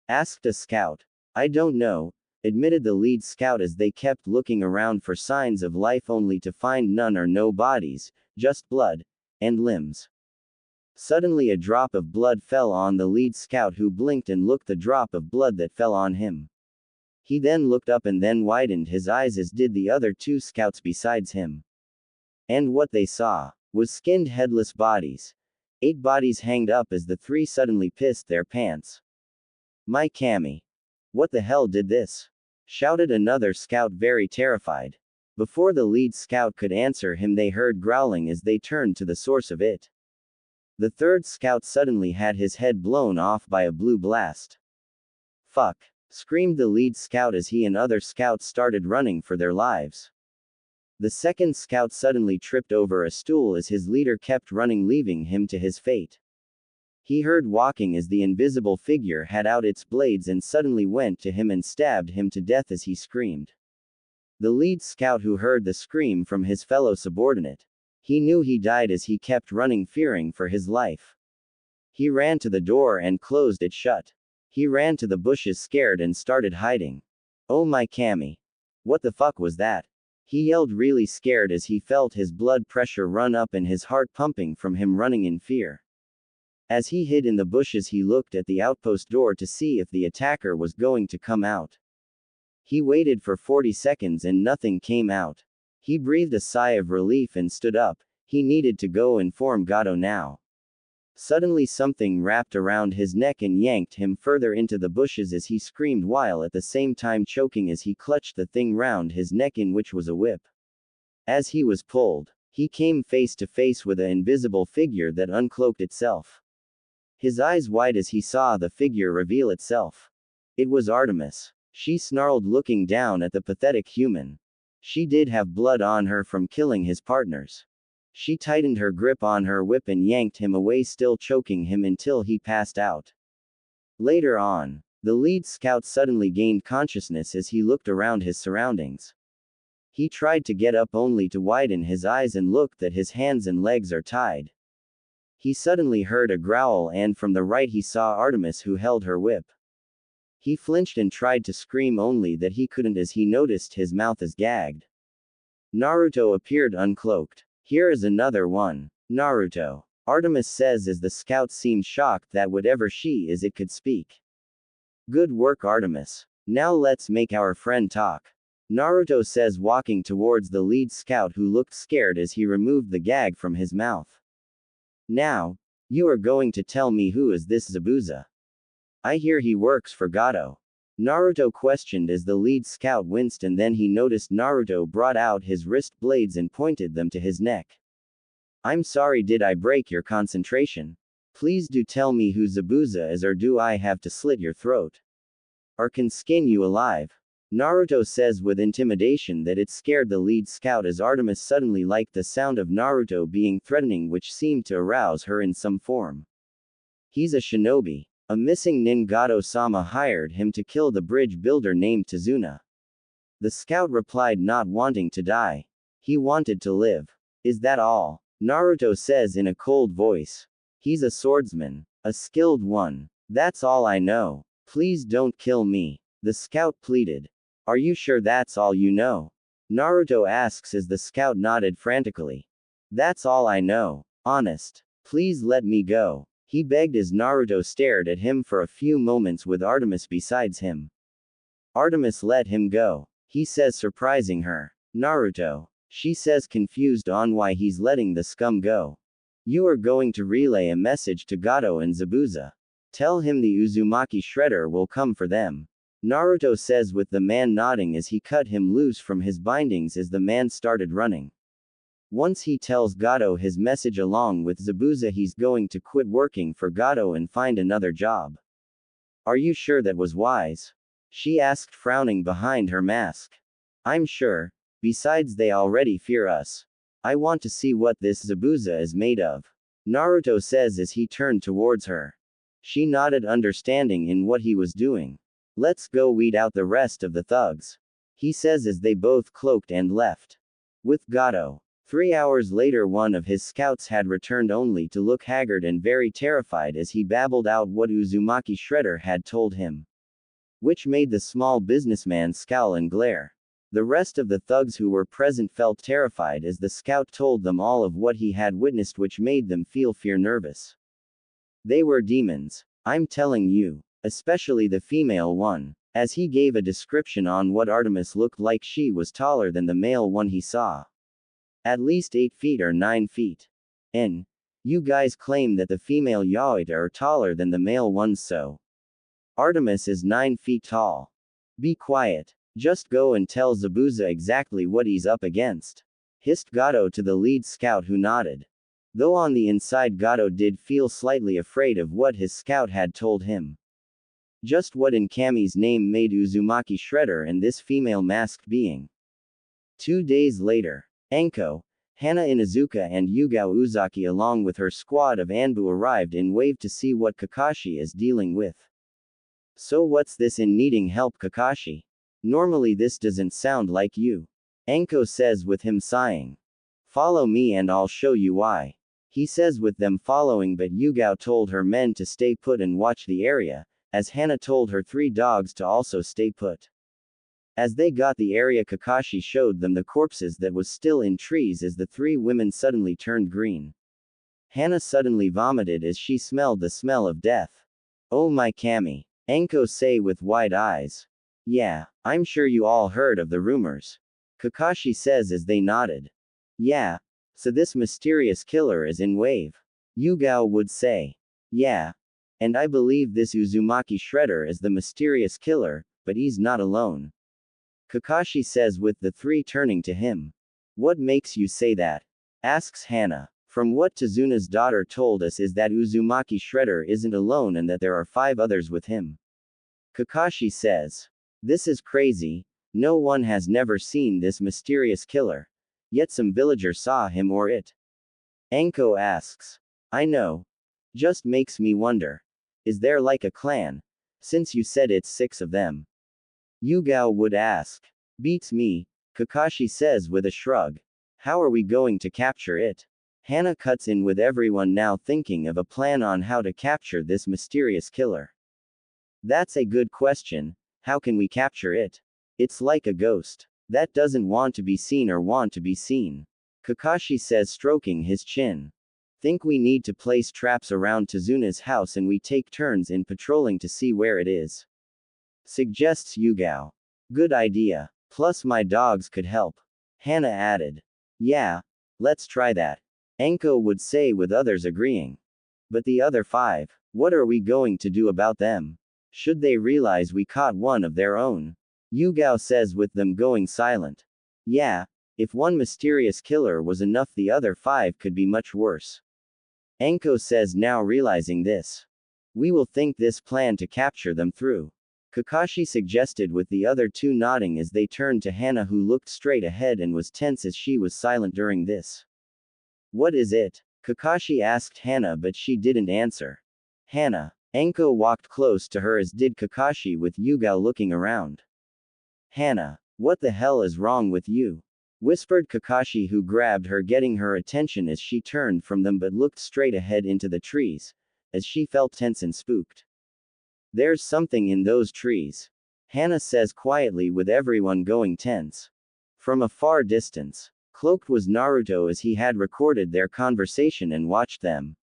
Asked a scout. I don't know, admitted the lead scout as they kept looking around for signs of life only to find none or no bodies, just blood and limbs. Suddenly a drop of blood fell on the lead scout, who blinked and looked the drop of blood that fell on him. He then looked up and then widened his eyes, as did the other 2 scouts besides him. And what they saw was skinned headless bodies. 8 bodies hanged up as the 3 suddenly pissed their pants. My Kami. What the hell did this? Shouted another scout, very terrified. Before the lead scout could answer him, they heard growling as they turned to the source of it. The 3rd scout suddenly had his head blown off by a blue blast. Fuck! Screamed the lead scout as he and other scouts started running for their lives. The 2nd scout suddenly tripped over a stool as his leader kept running, leaving him to his fate. He heard walking as the invisible figure had out its blades and suddenly went to him and stabbed him to death as he screamed. The lead scout, who heard the scream from his fellow subordinate, he knew he died as he kept running, fearing for his life. He ran to the door and closed it shut. He ran to the bushes scared and started hiding. Oh my Kami. What the fuck was that? He yelled, really scared as he felt his blood pressure run up and his heart pumping from him, running in fear. As he hid in the bushes, he looked at the outpost door to see if the attacker was going to come out. He waited for 40 seconds and nothing came out. He breathed a sigh of relief and stood up. He needed to go inform Gato now. Suddenly something wrapped around his neck and yanked him further into the bushes as he screamed, while at the same time choking as he clutched the thing round his neck, in which was a whip. As he was pulled, he came face to face with an invisible figure that uncloaked itself. His eyes wide as he saw the figure reveal itself. It was Artemis. She snarled, looking down at the pathetic human. She did have blood on her from killing his partners. She tightened her grip on her whip and yanked him away, still choking him until he passed out. Later on, the lead scout suddenly gained consciousness as he looked around his surroundings. He tried to get up only to widen his eyes and look that his hands and legs are tied. He suddenly heard a growl, and from the right he saw Artemis, who held her whip. He flinched and tried to scream, only that he couldn't as he noticed his mouth is gagged. Naruto appeared uncloaked. Here is another one. Naruto. Artemis says as the scout seemed shocked that whatever she is, it could speak. Good work, Artemis. Now let's make our friend talk. Naruto says, walking towards the lead scout, who looked scared as he removed the gag from his mouth. Now, you are going to tell me who is this Zabuza? I hear he works for Gato. Naruto questioned as the lead scout winced, and then he noticed Naruto brought out his wrist blades and pointed them to his neck. I'm sorry, did I break your concentration? Please do tell me who Zabuza is, or do I have to slit your throat? Or can skin you alive? Naruto says with intimidation that it scared the lead scout, as Artemis suddenly liked the sound of Naruto being threatening, which seemed to arouse her in some form. He's a shinobi. A missing Ningato-sama hired him to kill the bridge builder named Tazuna. The scout replied, not wanting to die. He wanted to live. Is that all? Naruto says in a cold voice. He's a swordsman. A skilled one. That's all I know. Please don't kill me. The scout pleaded. Are you sure that's all you know? Naruto asks as the scout nodded frantically. That's all I know. Honest. Please let me go. He begged as Naruto stared at him for a few moments with Artemis besides him. Artemis let him go. He says, surprising her. Naruto. She says, confused on why he's letting the scum go. You are going to relay a message to Gato and Zabuza. Tell him the Uzumaki Shredder will come for them. Naruto says with the man nodding as he cut him loose from his bindings as the man started running. Once he tells Gato his message along with Zabuza, he's going to quit working for Gato and find another job. Are you sure that was wise? She asked, frowning behind her mask. I'm sure. Besides, they already fear us. I want to see what this Zabuza is made of. Naruto says as he turned towards her. She nodded, understanding in what he was doing. Let's go weed out the rest of the thugs. He says as they both cloaked and left. With Gato. 3 hours later, one of his scouts had returned only to look haggard and very terrified as he babbled out what Uzumaki Shredder had told him. Which made the small businessman scowl and glare. The rest of the thugs who were present felt terrified as the scout told them all of what he had witnessed, which made them feel nervous. They were demons. I'm telling you. Especially the female one. As he gave a description on what Artemis looked like, she was taller than the male one he saw. At least 8 feet or 9 feet. And you guys claim that the female Yautja are taller than the male ones, so Artemis is 9 feet tall. Be quiet. Just go and tell Zabuza exactly what he's up against. Hissed Gato to the lead scout, who nodded. Though on the inside Gato did feel slightly afraid of what his scout had told him. Just what in Kami's name made Uzumaki Shredder and this female masked being? 2 days later. Anko, Hana Inazuka and Yugao Uzaki along with her squad of Anbu arrived in Wave to see what Kakashi is dealing with. So what's this in needing help, Kakashi? Normally this doesn't sound like you. Anko says with him sighing. Follow me and I'll show you why. He says with them following, but Yugao told her men to stay put and watch the area, as Hana told her 3 dogs to also stay put. As they got the area, Kakashi showed them the corpses that was still in trees as the 3 women suddenly turned green. Hana suddenly vomited as she smelled the smell of death. Oh my Kami. Anko say with wide eyes. Yeah, I'm sure you all heard of the rumors. Kakashi says as they nodded. Yeah. So this mysterious killer is in Wave. Yugao would say. Yeah. And I believe this Uzumaki Shredder is the mysterious killer, but he's not alone. Kakashi says with the 3 turning to him. What makes you say that? Asks Hana. From what Tazuna's daughter told us is that Uzumaki Shredder isn't alone and that there are 5 others with him. Kakashi says. This is crazy. No one has never seen this mysterious killer. Yet some villager saw him or it. Anko asks. I know. Just makes me wonder. Is there like a clan? Since you said it's 6 of them. Yugao would ask. Beats me, Kakashi says with a shrug. How are we going to capture it? Hana cuts in with everyone now thinking of a plan on how to capture this mysterious killer. That's a good question. How can we capture it? It's like a ghost. That doesn't want to be seen or want to be seen. Kakashi says, stroking his chin. Think we need to place traps around Tazuna's house and we take turns in patrolling to see where it is. Suggests Yugao. Good idea. Plus my dogs could help. Hana added. Yeah, let's try that. Anko would say with others agreeing. But the other 5, what are we going to do about them? Should they realize we caught one of their own? Yugao says with them going silent. Yeah, if one mysterious killer was enough, the other 5 could be much worse. Anko says, now realizing this. We will think this plan to capture them through. Kakashi suggested with the other 2 nodding as they turned to Hana, who looked straight ahead and was tense as she was silent during this. What is it? Kakashi asked Hana, but she didn't answer. Hana. Anko walked close to her as did Kakashi, with Yugao looking around. Hana. What the hell is wrong with you? Whispered Kakashi, who grabbed her, getting her attention as she turned from them but looked straight ahead into the trees, as she felt tense and spooked. There's something in those trees. Hana says quietly, with everyone going tense. From a far distance, cloaked was Naruto as he had recorded their conversation and watched them.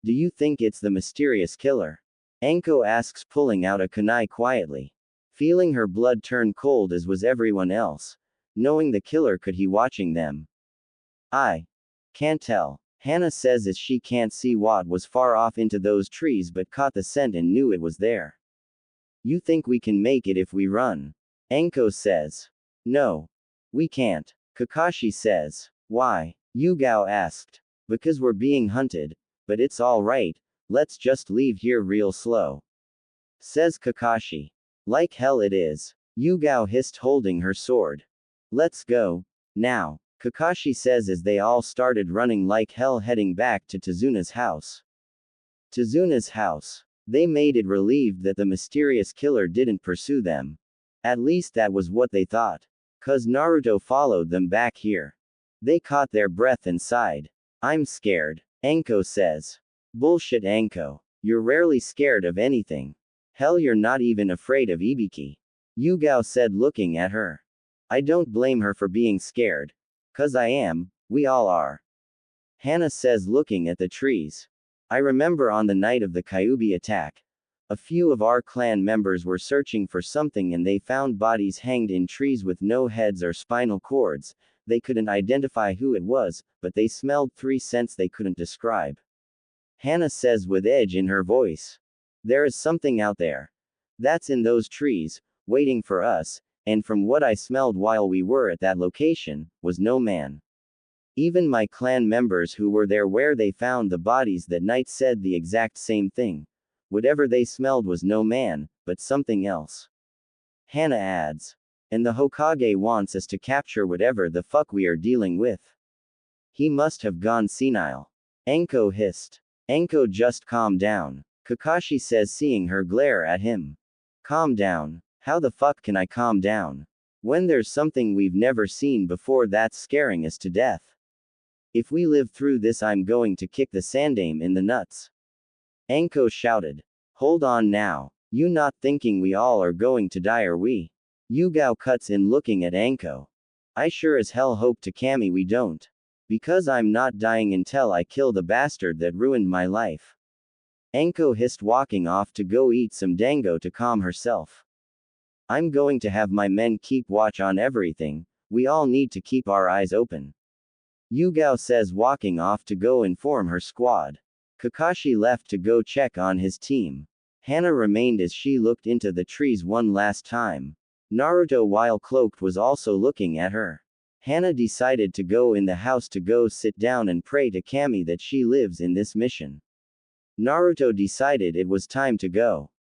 Do you think it's the mysterious killer? Anko asks, pulling out a kunai quietly. Feeling her blood turn cold as was everyone else. Knowing the killer, could he watching them? I can't tell. Hana says as she can't see what was far off into those trees but caught the scent and knew it was there. You think we can make it if we run? Anko says. No. We can't. Kakashi says. Why? Yugao asked. Because we're being hunted. But it's alright, let's just leave here real slow. Says Kakashi. Like hell it is. Yugao hissed, holding her sword. Let's go. Now. Kakashi says as they all started running like hell, heading back to Tazuna's house. Tazuna's house. They made it, relieved that the mysterious killer didn't pursue them. At least that was what they thought. 'Cause Naruto followed them back here. They caught their breath and sighed. I'm scared. Anko says. Bullshit, Anko. You're rarely scared of anything. Hell, you're not even afraid of Ibiki. Yugao said, looking at her. I don't blame her for being scared. 'Cause I am, we all are. Hana says, looking at the trees. I remember on the night of the Kyuubi attack. A few of our clan members were searching for something and they found bodies hanged in trees with no heads or spinal cords. They couldn't identify who it was, but they smelled 3 scents they couldn't describe. Hana says with edge in her voice. There is something out there. That's in those trees, waiting for us, and from what I smelled while we were at that location, was no man. Even my clan members who were there where they found the bodies that night said the exact same thing. Whatever they smelled was no man, but something else. Hana adds. And the Hokage wants us to capture whatever the fuck we are dealing with. He must have gone senile. Anko hissed. Anko, just calm down. Kakashi says, seeing her glare at him. Calm down. How the fuck can I calm down? When there's something we've never seen before that's scaring us to death. If we live through this, I'm going to kick the Sandame in the nuts. Anko shouted. Hold on now. You not thinking we all are going to die, are we? Yugao cuts in, looking at Anko. I sure as hell hope to Kami we don't. Because I'm not dying until I kill the bastard that ruined my life. Anko hissed, walking off to go eat some dango to calm herself. I'm going to have my men keep watch on everything. We all need to keep our eyes open. Yugao says, walking off to go inform her squad. Kakashi left to go check on his team. Hana remained as she looked into the trees one last time. Naruto, while cloaked, was also looking at her. Hana decided to go in the house to go sit down and pray to Kami that she lives in this mission. Naruto decided it was time to go.